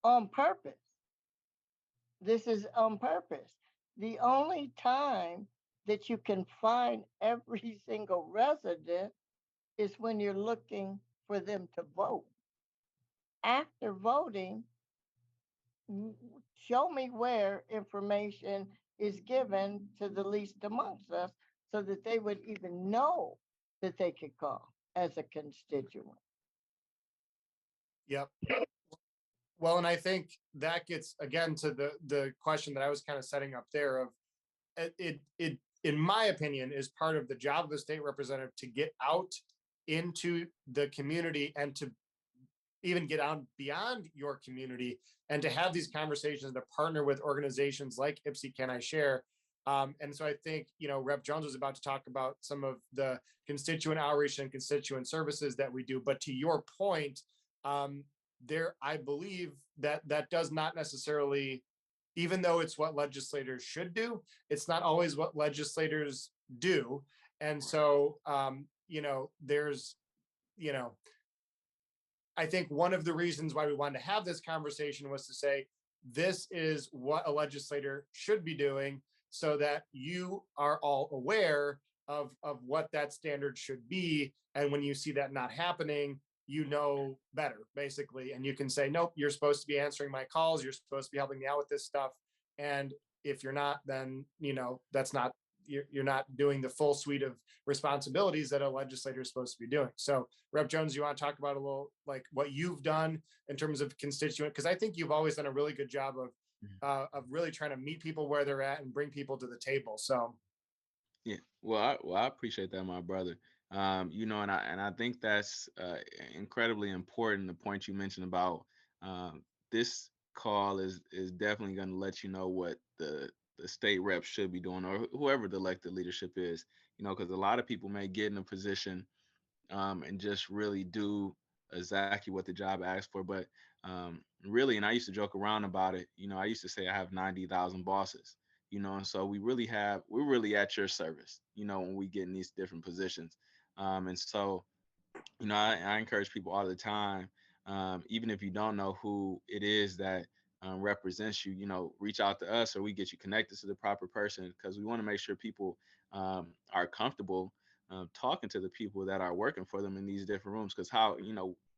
on purpose, this is on purpose. The only time that you can find every single resident is when you're looking for them to vote. After voting, show me where information is given to the least amongst us so that they would even know that they could call as a constituent. Yep. Well, and I think that gets again to the question that I was kind of setting up there of it in my opinion is part of the job of the state representative to get out into the community and to even get out beyond your community and to have these conversations, to partner with organizations like YCIS Can I Share. And so I think, Rep. Jones was about to talk about some of the constituent outreach and constituent services that we do. But to your point, I believe that does not necessarily, even though it's what legislators should do, it's not always what legislators do. And so, there's, I think one of the reasons why we wanted to have this conversation was to say, this is what a legislator should be doing so that you are all aware of what that standard should be. And when you see that not happening, you know better, basically. And you can say, nope, you're supposed to be answering my calls. You're supposed to be helping me out with this stuff. And if you're not, then, that's not, you're not doing the full suite of responsibilities that a legislator is supposed to be doing. So Rep. Jones, you want to talk about a little like what you've done in terms of constituent? Because I think you've always done a really good job of really trying to meet people where they're at and bring people to the table. So Yeah, well, I appreciate that, my brother. And I think that's incredibly important. The point you mentioned about this call is definitely going to let you know what the state rep should be doing, or whoever the elected leadership is. Because a lot of people may get in a position and just really do exactly what the job asks for, but really, and I used to joke around about it. I used to say I have 90,000 bosses. And so we're really at your service, when we get in these different positions. And so, I encourage people all the time, even if you don't know who it is that represents you, reach out to us or we get you connected to the proper person, because we want to make sure people are comfortable talking to the people that are working for them in these different rooms, because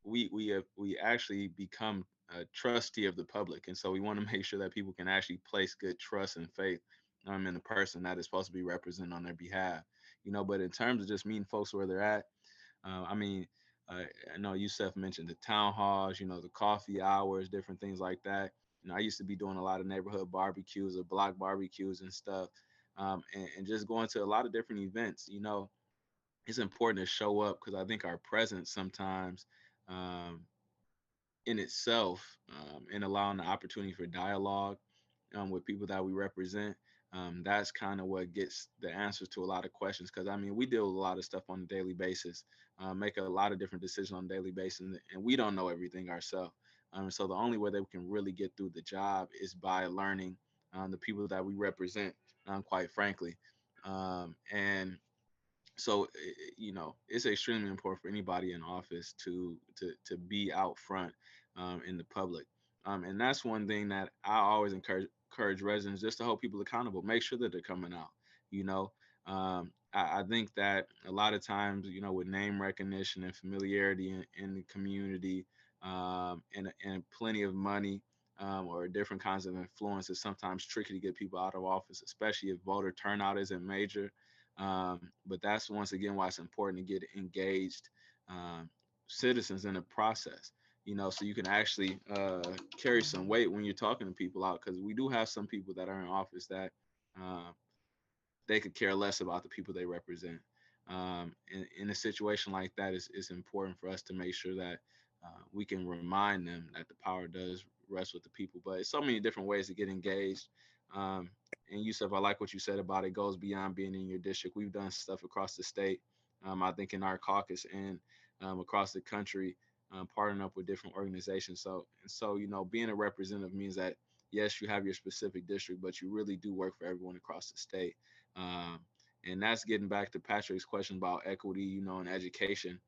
we actually become a trustee of the public. And so we want to make sure that people can actually place good trust and faith in the person that is supposed to be representing on their behalf. But in terms of just meeting folks where they're at, I know Youseff mentioned the town halls, the coffee hours, different things like that. I used to be doing a lot of neighborhood barbecues or block barbecues and stuff, and just going to a lot of different events. It's important to show up, because I think our presence sometimes in itself, and allowing the opportunity for dialogue with people that we represent, that's kind of what gets the answers to a lot of questions. Because we deal with a lot of stuff on a daily basis, make a lot of different decisions on a daily basis, and we don't know everything ourselves. So the only way that we can really get through the job is by learning the people that we represent, quite frankly. And so, it's extremely important for anybody in office to be out front in the public. And that's one thing that I always encourage residents, just to hold people accountable, make sure that they're coming out. I think that a lot of times, with name recognition and familiarity in the community, and plenty of money, or different kinds of influence, is sometimes tricky to get people out of office, especially if voter turnout isn't major. But that's once again why it's important to get engaged citizens in the process. so you can actually carry some weight when you're talking to people out, because we do have some people that are in office that they could care less about the people they represent. In a situation like that, it's important for us to make sure that we can remind them that the power does rest with the people. But it's so many different ways to get engaged. And Youseff, I like what you said about it goes beyond being in your district. We've done stuff across the state, I think in our caucus, and across the country, partnering up with different organizations. So being a representative means that yes, you have your specific district, but you really do work for everyone across the state. Um, and that's getting back to Patrick's question about equity, and education.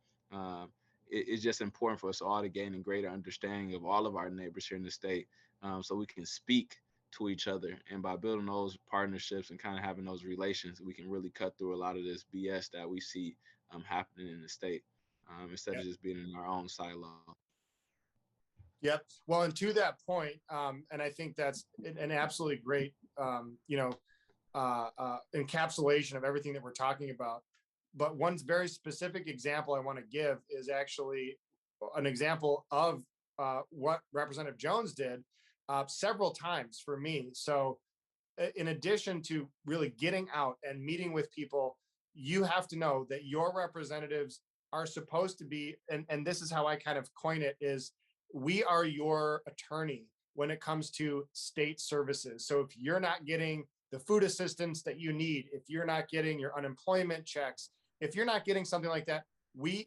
It's just important for us all to gain a greater understanding of all of our neighbors here in the state, so we can speak to each other. And by building those partnerships and kind of having those relations, we can really cut through a lot of this BS that we see happening in the state, instead of just being in our own silo. Yep. Well, and to that point, and I think that's an absolutely great, encapsulation of everything that we're talking about. But one very specific example I want to give is actually an example of what Representative Jones did several times for me. So in addition to really getting out and meeting with people, you have to know that your representatives are supposed to be, and this is how I kind of coin it, is we are your attorney when it comes to state services. So if you're not getting the food assistance that you need, if you're not getting your unemployment checks, if you're not getting something like that,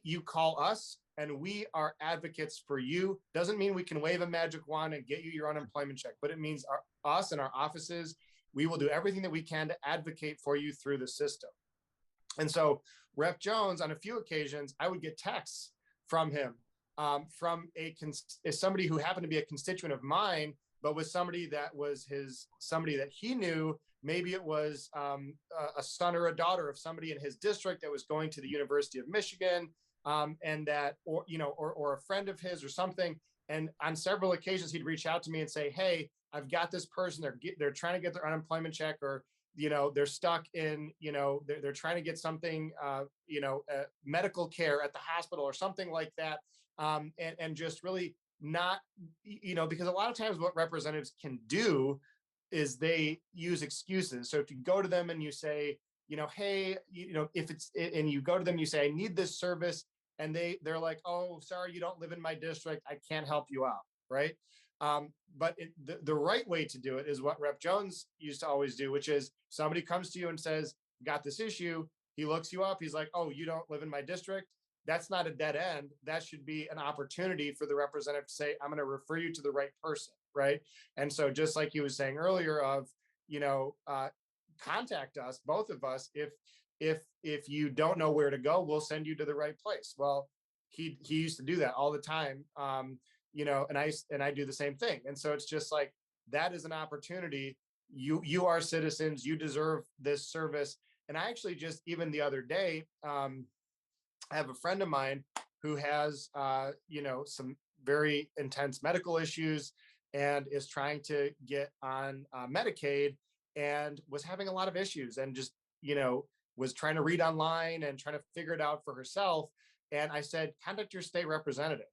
you call us and we are advocates for you. Doesn't mean we can wave a magic wand and get you your unemployment check, but it means us and our offices, we will do everything that we can to advocate for you through the system. And so Rep. Jones, on a few occasions, I would get texts from him, from somebody who happened to be a constituent of mine, but was somebody that was somebody that he knew. Maybe it was a son or a daughter of somebody in his district that was going to the University of Michigan, and that, or a friend of his or something. And on several occasions, he'd reach out to me and say, "Hey, I've got this person. They're trying to get their unemployment check, or they're stuck in, they're trying to get something, medical care at the hospital or something like that." And just really not, because a lot of times what representatives can do is they use excuses. So if you go to them and you say, hey, if it's, and you go to them, you say, "I need this service." And they're like, "Oh, sorry, you don't live in my district. I can't help you out." Right. But the right way to do it is what Rep. Jones used to always do, which is somebody comes to you and says, "Got this issue." He looks you up. He's like, "Oh, you don't live in my district." That's not a dead end. That should be an opportunity for the representative to say, "I'm going to refer you to the right person." Right. And so just like he was saying earlier of, contact us, both of us, if you don't know where to go, we'll send you to the right place. Well, he used to do that all the time. And I do the same thing. And so it's just like, that is an opportunity. You are citizens, you deserve this service. And I actually just, even the other day, I have a friend of mine who has, some very intense medical issues and is trying to get on Medicaid, and was having a lot of issues, and just, was trying to read online and trying to figure it out for herself. And I said, contact your state representative,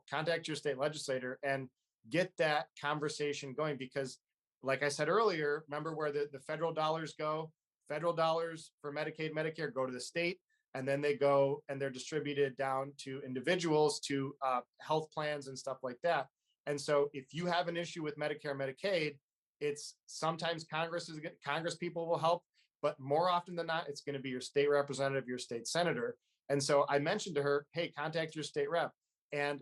contact your state legislator and get that conversation going. Because like I said earlier, remember where the federal dollars go? Federal dollars for Medicaid, Medicare go to the state, and then they go and they're distributed down to individuals, to health plans and stuff like that. And so if you have an issue with Medicare, Medicaid, it's sometimes Congress people will help, but more often than not, it's going to be your state representative, your state senator. And so I mentioned to her, "Hey, contact your state rep." And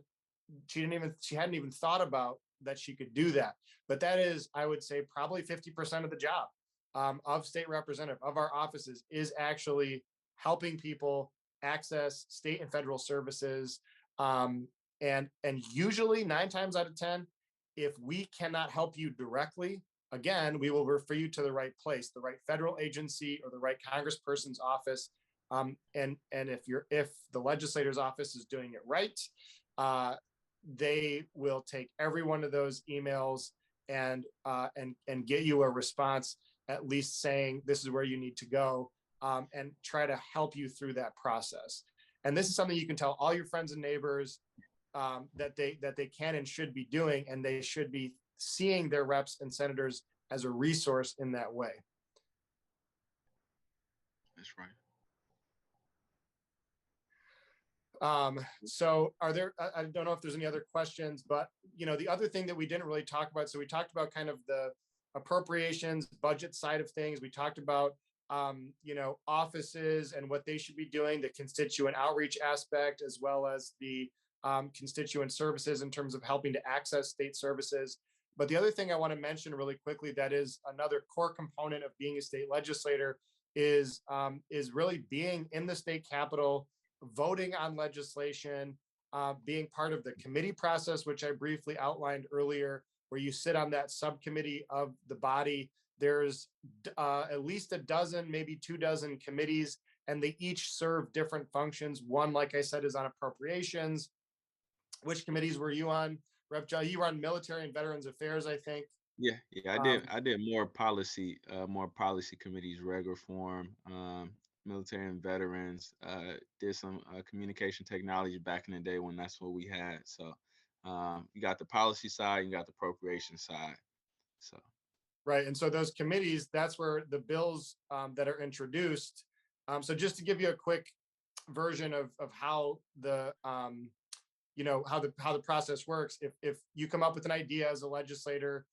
she hadn't even thought about that she could do that. But that is, I would say, probably 50% of the job of state representative, of our offices, is actually helping people access state and federal services. And usually 9 times out of 10, if we cannot help you directly, again, we will refer you to the right place, the right federal agency or the right congressperson's office. And if the legislator's office is doing it right, they will take every one of those emails and get you a response, at least saying this is where you need to go, and try to help you through that process. And this is something you can tell all your friends and neighbors. that they can and should be doing, and they should be seeing their reps and senators as a resource in that way. That's right. So are there, I don't know if there's any other questions, but the other thing that we didn't really talk about, so we talked about kind of the appropriations budget side of things. We talked about, offices and what they should be doing, the constituent outreach aspect, as well as the constituent services in terms of helping to access state services. But the other thing I want to mention really quickly, that is another core component of being a state legislator, is really being in the state capitol, voting on legislation, being part of the committee process, which I briefly outlined earlier, where you sit on that subcommittee of the body. There's at least a dozen, maybe 24 committees, and they each serve different functions. One, like I said, is on appropriations. Which committees were you on, Rep. Joe? You were on Military and Veterans Affairs, I think. Yeah, I did more policy committees, reg reform, military and veterans, did some communication technology back in the day when that's what we had. So you got the policy side, you got the appropriation side. So right. And so those committees, that's where the bills that are introduced. So just to give you a quick version of how the how the process works. If you come up with an idea as a legislator,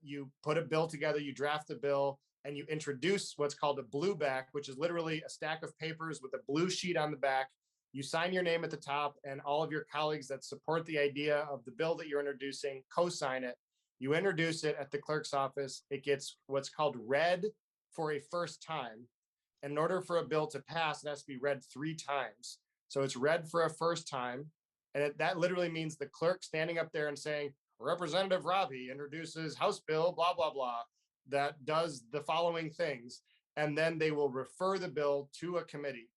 you put a bill together, you draft the bill, and you introduce what's called a blue back, which is literally a stack of papers with a blue sheet on the back. You sign your name at the top, and all of your colleagues that support the idea of the bill that you're introducing co-sign it. You introduce it at the clerk's office. It gets what's called read for a first time. And in order for a bill to pass, it has to be read 3 times. So it's read for a first time. And that literally means the clerk standing up there and saying, Representative Rabhi introduces House Bill, blah, blah, blah, that does the following things. And then they will refer the bill to a committee.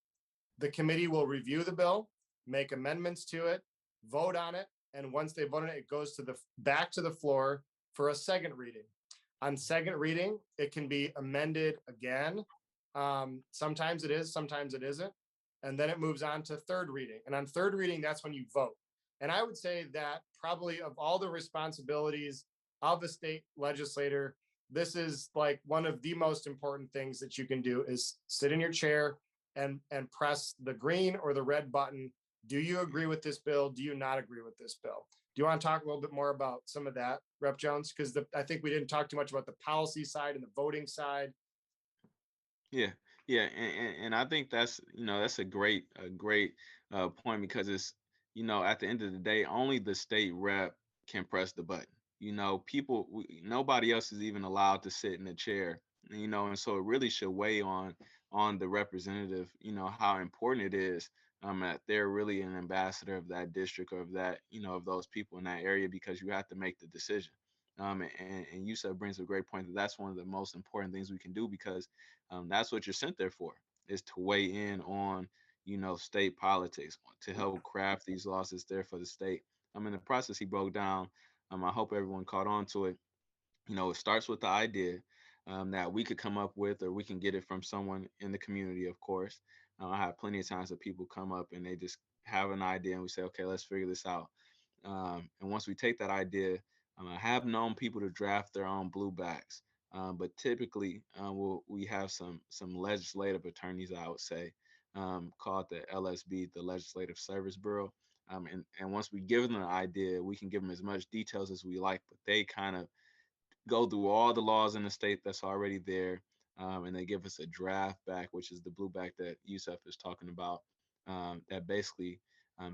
The committee will review the bill, make amendments to it, vote on it. And once they vote on it, it goes back to the floor for a second reading. On second reading, it can be amended again. Sometimes it is, sometimes it isn't. And then it moves on to third reading. And on third reading, that's when you vote. And I would say that probably of all the responsibilities of a state legislator, this is like one of the most important things that you can do is sit in your chair and press the green or the red button. Do you agree with this bill? Do you not agree with this bill? Do you want to talk a little bit more about some of that, Rep. Jones? Because I think we didn't talk too much about the policy side and the voting side. yeah, and I think that's that's a great point, because it's at the end of the day, only the state rep can press the button. Nobody else is even allowed to sit in the chair. And so it really should weigh on the representative. How important it is that they're really an ambassador of that district, or of that of those people in that area, because you have to make the decision. And Youseff brings a great point that that's one of the most important things we can do, because that's what you're sent there for, is to weigh in on state politics, to help craft these laws that's there for the state. In the process he broke down, I hope everyone caught on to it. It starts with the idea that we could come up with, or we can get it from someone in the community, of course. I have plenty of times that people come up and they just have an idea, and we say, okay, let's figure this out. And once we take that idea, I have known people to draft their own blue backs, but typically we have some legislative attorneys, I would say, called the LSB, the Legislative Service Bureau. And once we give them the idea, we can give them as much details as we like, but they kind of go through all the laws in the state that's already there, and they give us a draft back, which is the blue back that Youseff is talking about, that basically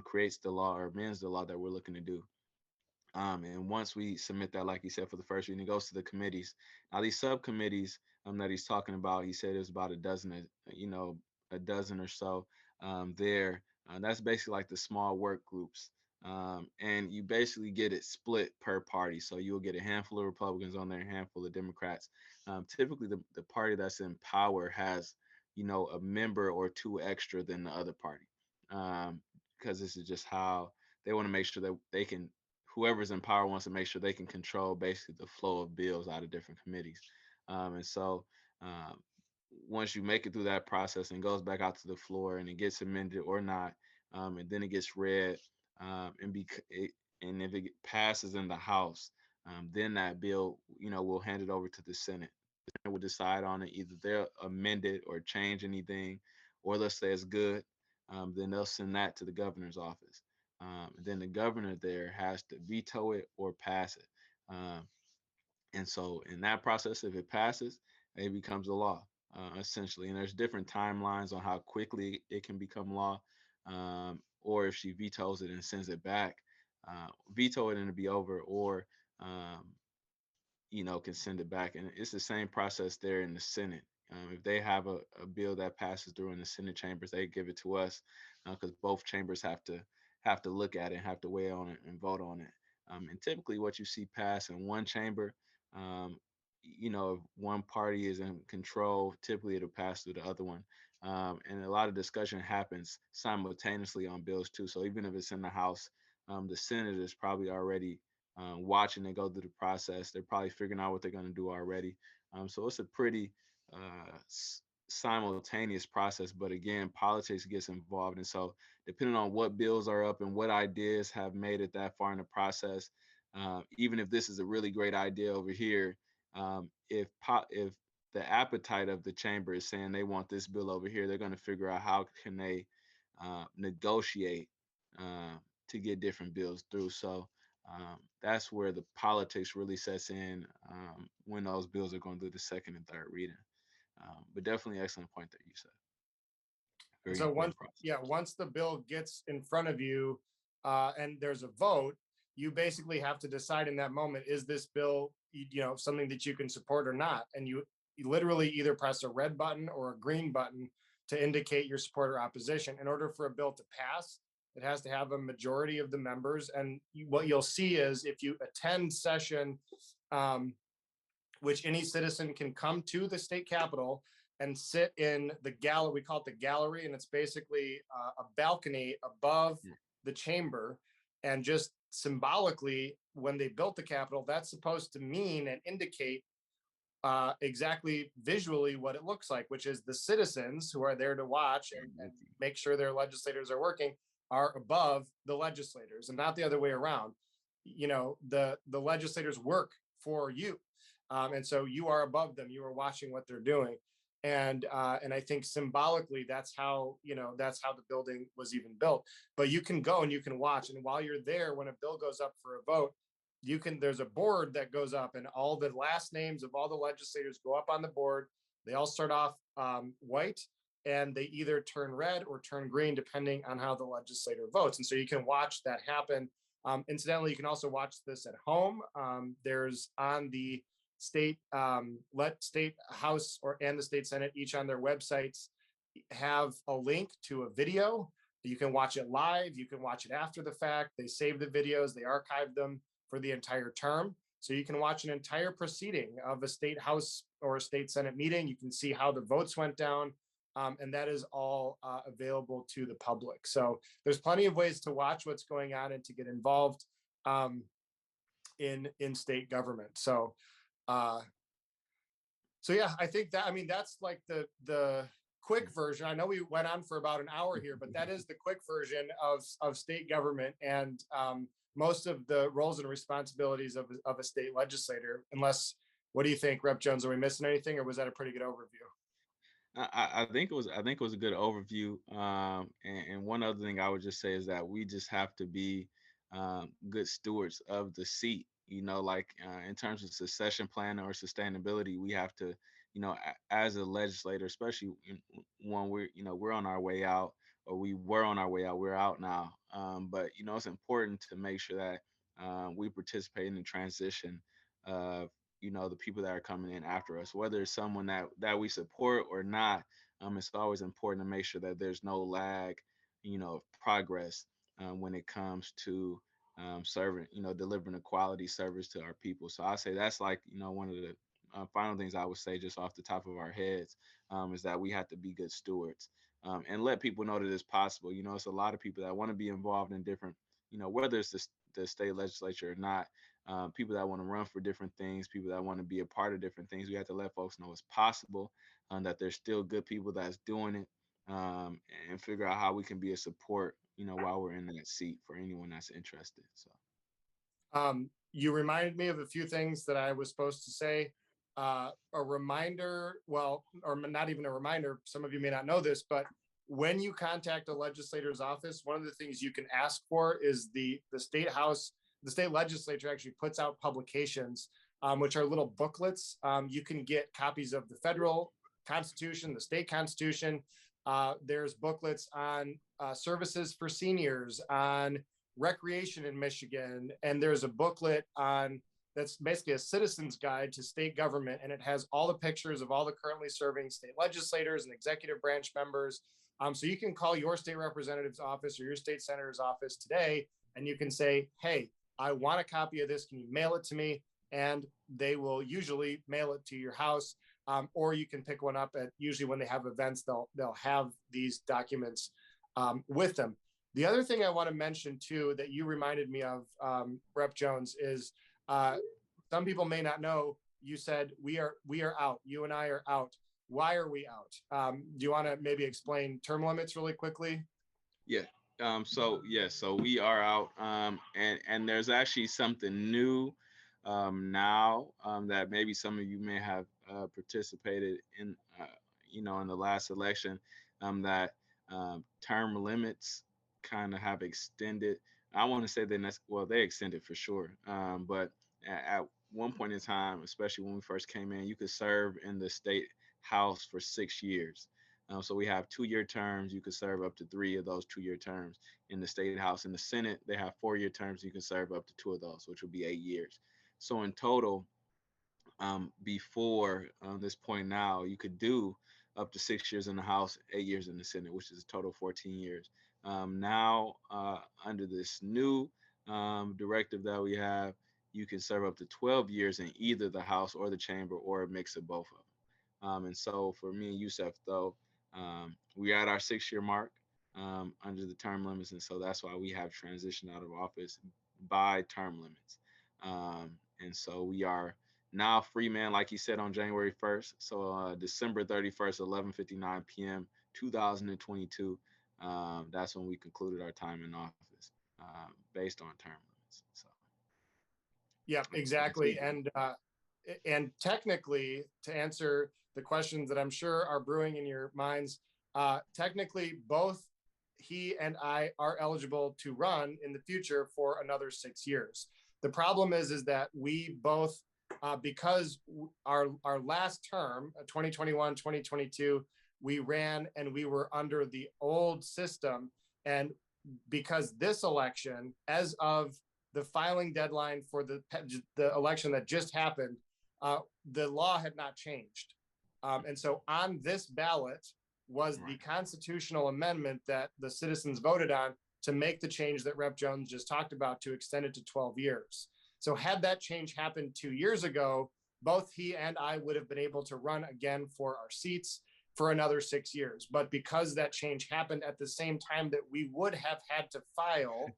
creates the law or amends the law that we're looking to do. And once we submit that, like he said, for the first reading, it goes to the committees. Now, these subcommittees that he's talking about, he said it was about a dozen or so there. That's basically like the small work groups. And you basically get it split per party. So you'll get a handful of Republicans on there, a handful of Democrats. Typically, the party that's in power has, a member or 2 extra than the other party, because this is just how they want to make sure that they can, whoever's in power wants to make sure they can control basically the flow of bills out of different committees. And so once you make it through that process and goes back out to the floor and it gets amended or not, and then it gets read, and if it passes in the House, then that bill, we'll hand it over to the Senate. The Senate will decide on it. Either they'll amend it or change anything, or let's say it's good. Then they'll send that to the governor's office. And then the governor there has to veto it or pass it. And so in that process, if it passes, it becomes a law, essentially. And there's different timelines on how quickly it can become law, or if she vetoes it and sends it back, veto it and it'll be over, or um, can send it back. And it's the same process there in the Senate. If they have a bill that passes through in the Senate chambers, they give it to us because both chambers have to look at it, have to weigh on it, and vote on it. And typically, what you see pass in one chamber, um, if one party is in control, typically it'll pass through the other one. And a lot of discussion happens simultaneously on bills too. So even if it's in the House, the Senate is probably already watching it go through the process. They're probably figuring out what they're going to do already. So it's a pretty simultaneous process. But again, politics gets involved. And so depending on what bills are up and what ideas have made it that far in the process, even if this is a really great idea over here, if the appetite of the chamber is saying they want this bill over here, they're going to figure out how can they negotiate to get different bills through. So that's where the politics really sets in when those bills are going through the second and third reading. But definitely excellent point that you said. And Very so important process. once the bill gets in front of you and there's a vote, you basically have to decide in that moment, is this bill, something that you can support or not? And you literally either press a red button or a green button to indicate your support or opposition. In order for a bill to pass, it has to have a majority of the members. And what you'll see is if you attend session, which any citizen can come to the state capitol and sit in the gallery. We call it the gallery, and it's basically a balcony above the chamber. And just symbolically, when they built the Capitol, that's supposed to mean and indicate exactly visually what it looks like, which is the citizens who are there to watch and make sure their legislators are working are above the legislators and not the other way around. The legislators work for you. And so you are above them. You are watching what they're doing. And I think symbolically, that's how the building was even built. But you can go and you can watch. And while you're there, when a bill goes up for a vote, there's a board that goes up and all the last names of all the legislators go up on the board. They all start off white and they either turn red or turn green, depending on how the legislator votes. And so you can watch that happen. Incidentally, you can also watch this at home. There's on the state House and the state Senate, each on their websites, have a link to a video. You can watch it live. You can watch it after the fact. They save the videos. They archive them for the entire term. So you can watch an entire proceeding of a state House or a state Senate meeting. You can see how the votes went down. And that is all available to the public. So there's plenty of ways to watch what's going on and to get involved in state government. So yeah, I think that's like the quick version. I know we went on for about an hour here, but that is the quick version of state government and most of the roles and responsibilities of a state legislator. Unless, what do you think, Rep. Jones? Are we missing anything, or was that a pretty good overview? I think it was a good overview. And one other thing I would just say is that we just have to be good stewards of the seat. Like in terms of succession planning or sustainability, we have to, as a legislator, especially when we're on our way out, or we were on our way out, we're out now. But it's important to make sure that we participate in the transition of the people that are coming in after us, whether it's someone that we support or not. It's always important to make sure that there's no lag, of progress when it comes to serving, delivering a quality service to our people. So I say that's like, one of the final things I would say just off the top of our heads is that we have to be good stewards and let people know that it's possible. It's a lot of people that want to be involved in different, whether it's the state legislature or not, people that want to run for different things, people that want to be a part of different things. We have to let folks know it's possible, that there's still good people that's doing it, and figure out how we can be a support, while we're in that seat for anyone that's interested. So. You reminded me of a few things that I was supposed to say. A reminder, well, or not even a reminder, some of you may not know this, but when you contact a legislator's office, one of the things you can ask for is the state house, the state legislature actually puts out publications, which are little booklets. You can get copies of the federal constitution, the state constitution. There's booklets on services for seniors, on recreation in Michigan, and there's a booklet on that's basically a citizen's guide to state government, and it has all the pictures of all the currently serving state legislators and executive branch members. So you can call your state representative's office or your state senator's office today, and you can say, hey, I want a copy of this. Can you mail it to me? And they will usually mail it to your house, or you can pick one up at, usually when they have events, they'll have these documents with them. The other thing I want to mention too, that you reminded me of, Rep. Jones, is some people may not know, you said we are out. You and I are out. Why are we out? Do you want to maybe explain term limits really quickly? Yeah. So we are out, and there's actually something new now that maybe some of you may have participated in, in the last election, that term limits kind of have extended. I want to say they extended for sure, but at one point in time, especially when we first came in, you could serve in the state house for 6 years. So we have 2-year terms. You could serve up to 3 of those 2-year terms in the state house. In the Senate, they have 4-year terms. You can serve up to 2 of those, which would be 8 years. So in total, before this point now, you could do up to 6 years in the House, 8 years in the Senate, which is a total of 14 years. Now, under this new directive that we have, you can serve up to 12 years in either the House or the chamber, or a mix of both of them. And so for me and Youseff, though, we're at our 6-year mark under the term limits. And so that's why we have transitioned out of office by term limits. And so we are now free, man, like you said, on January 1st. So December 31st, 11:59 p.m., 2022. That's when we concluded our time in office based on term limits. So. Yeah, exactly. And technically, to answer the questions that I'm sure are brewing in your minds, technically both he and I are eligible to run in the future for another 6 years. The problem is that we both, because our last term, 2021, 2022, we ran and we were under the old system. And because this election, as of the filing deadline for the election that just happened, the law had not changed. And so on this ballot was the constitutional amendment that the citizens voted on to make the change that Rep. Jones just talked about, to extend it to 12 years. So had that change happened 2 years ago, both he and I would have been able to run again for our seats for another 6 years. But because that change happened at the same time that we would have had to file,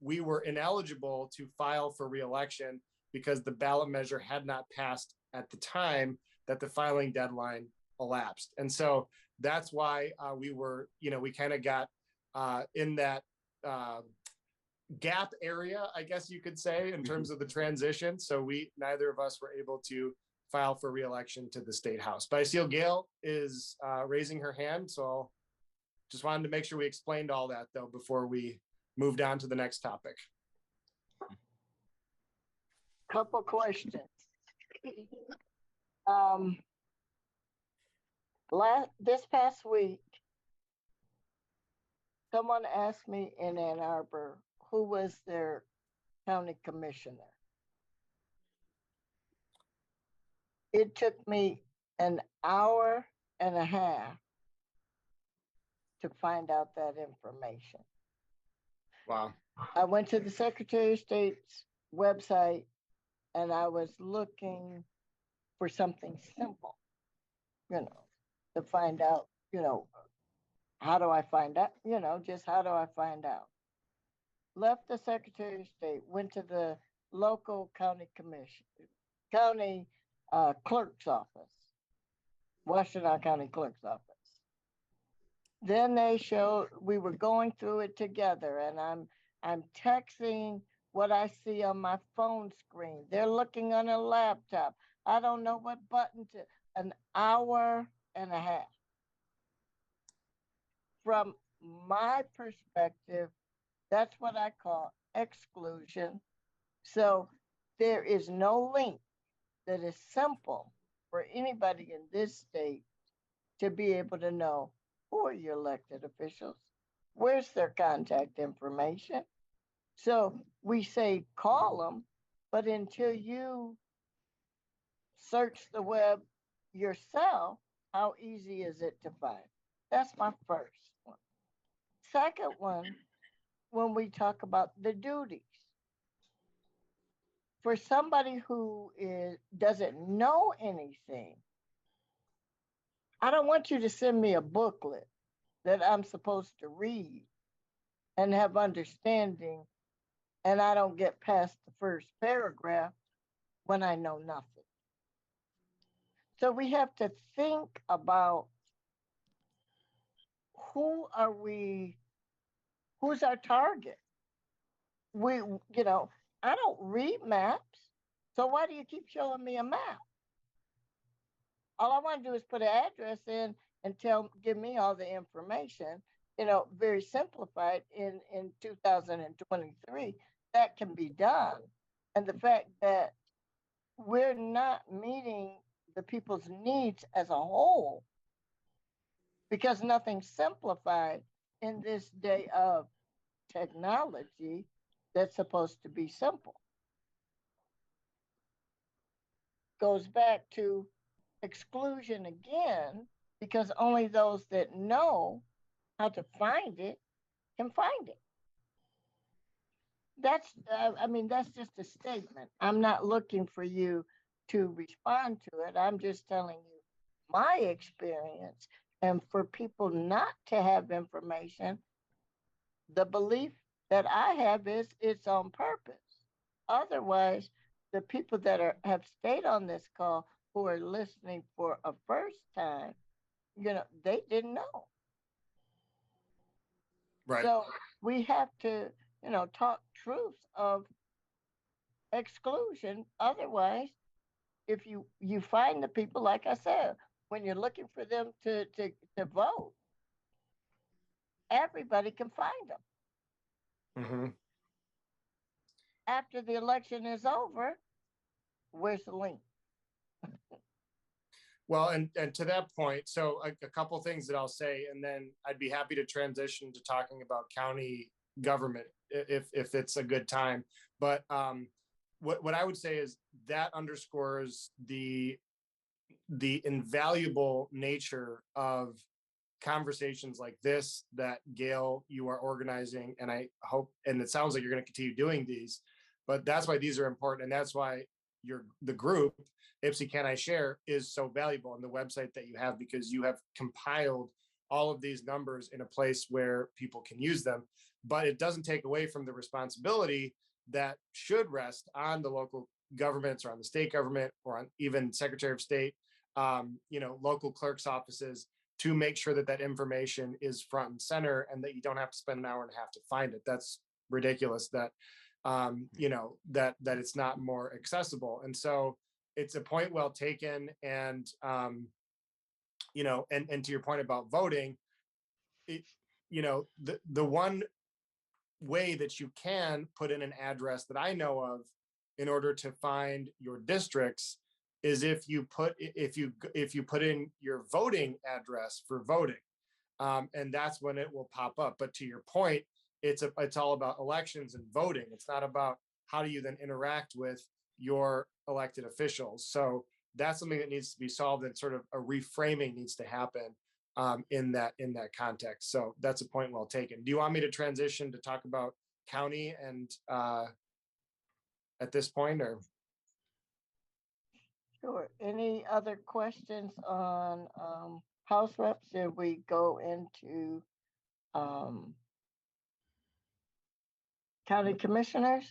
we were ineligible to file for re-election because the ballot measure had not passed at the time that the filing deadline elapsed. And so that's why we were, we kind of got in that gap area, I guess you could say, in terms of the transition. So neither of us were able to file for re-election to the state house. But I see Gail is raising her hand. So just wanted to make sure we explained all that, though, before we moved on to the next topic. Couple questions. This past week, someone asked me in Ann Arbor who was their county commissioner. It took me an hour and a half to find out that information. Wow. I went to the Secretary of State's website and I was looking for something simple, to find out, how do I find out, just how do I find out? Left the Secretary of State, went to the local county clerk's office, Washington County clerk's office. Then they showed we were going through it together, and I'm texting what I see on my phone screen. They're looking on a laptop. I don't know what button to. An hour and a half. From my perspective, that's what I call exclusion. So there is no link that is simple for anybody in this state to be able to know who are your elected officials, where's their contact information. So we say call them, but until you search the web yourself, how easy is it to find? That's my first one. Second one, when we talk about the duties, for somebody who doesn't know anything, I don't want you to send me a booklet that I'm supposed to read and have understanding, and I don't get past the first paragraph when I know nothing. So we have to think about who are we, who's our target? We, I don't read maps. So why do you keep showing me a map? All I want to do is put an address in and give me all the information, very simplified in 2023. That can be done. And the fact that we're not meeting the people's needs as a whole because nothing's simplified in this day of technology that's supposed to be simple. Goes back to exclusion again, because only those that know how to find it can find it. That's just a statement. I'm not looking for you to respond to it. I'm just telling you my experience. And for people not to have information, the belief that I have is it's on purpose. Otherwise, the people that have stayed on this call who are listening for a first time, they didn't know. Right. So we have to, talk truth of exclusion. Otherwise, if you find the people, like I said, when you're looking for them to vote, everybody can find them. Mm-hmm. After the election is over, where's the link? Well, and to that point, so a couple things that I'll say, and then I'd be happy to transition to talking about county government if it's a good time. But what I would say is that underscores the invaluable nature of conversations like this that Gail, you are organizing, and I hope, and it sounds like you're going to continue doing these, but that's why these are important, and that's why the group Ipsy Can I Share is so valuable, and the website that you have, because you have compiled all of these numbers in a place where people can use them. But it doesn't take away from the responsibility that should rest on the local governments or on the state government or on even Secretary of State, local clerks' offices, to make sure that that information is front and center and that you don't have to spend an hour and a half to find it. That's ridiculous that that it's not more accessible. And so it's a point well taken. And and to your point about voting, the one way that you can put in an address that I know of in order to find your districts is if you put in your voting address for voting, and that's when it will pop up. But to your point, it's all about elections and voting. It's not about how do you then interact with your elected officials. So that's something that needs to be solved, and sort of a reframing needs to happen in that context. So that's a point well taken. Do you want me to transition to talk about county and at this point, or? Sure. Any other questions on House Reps? Did we go into county commissioners?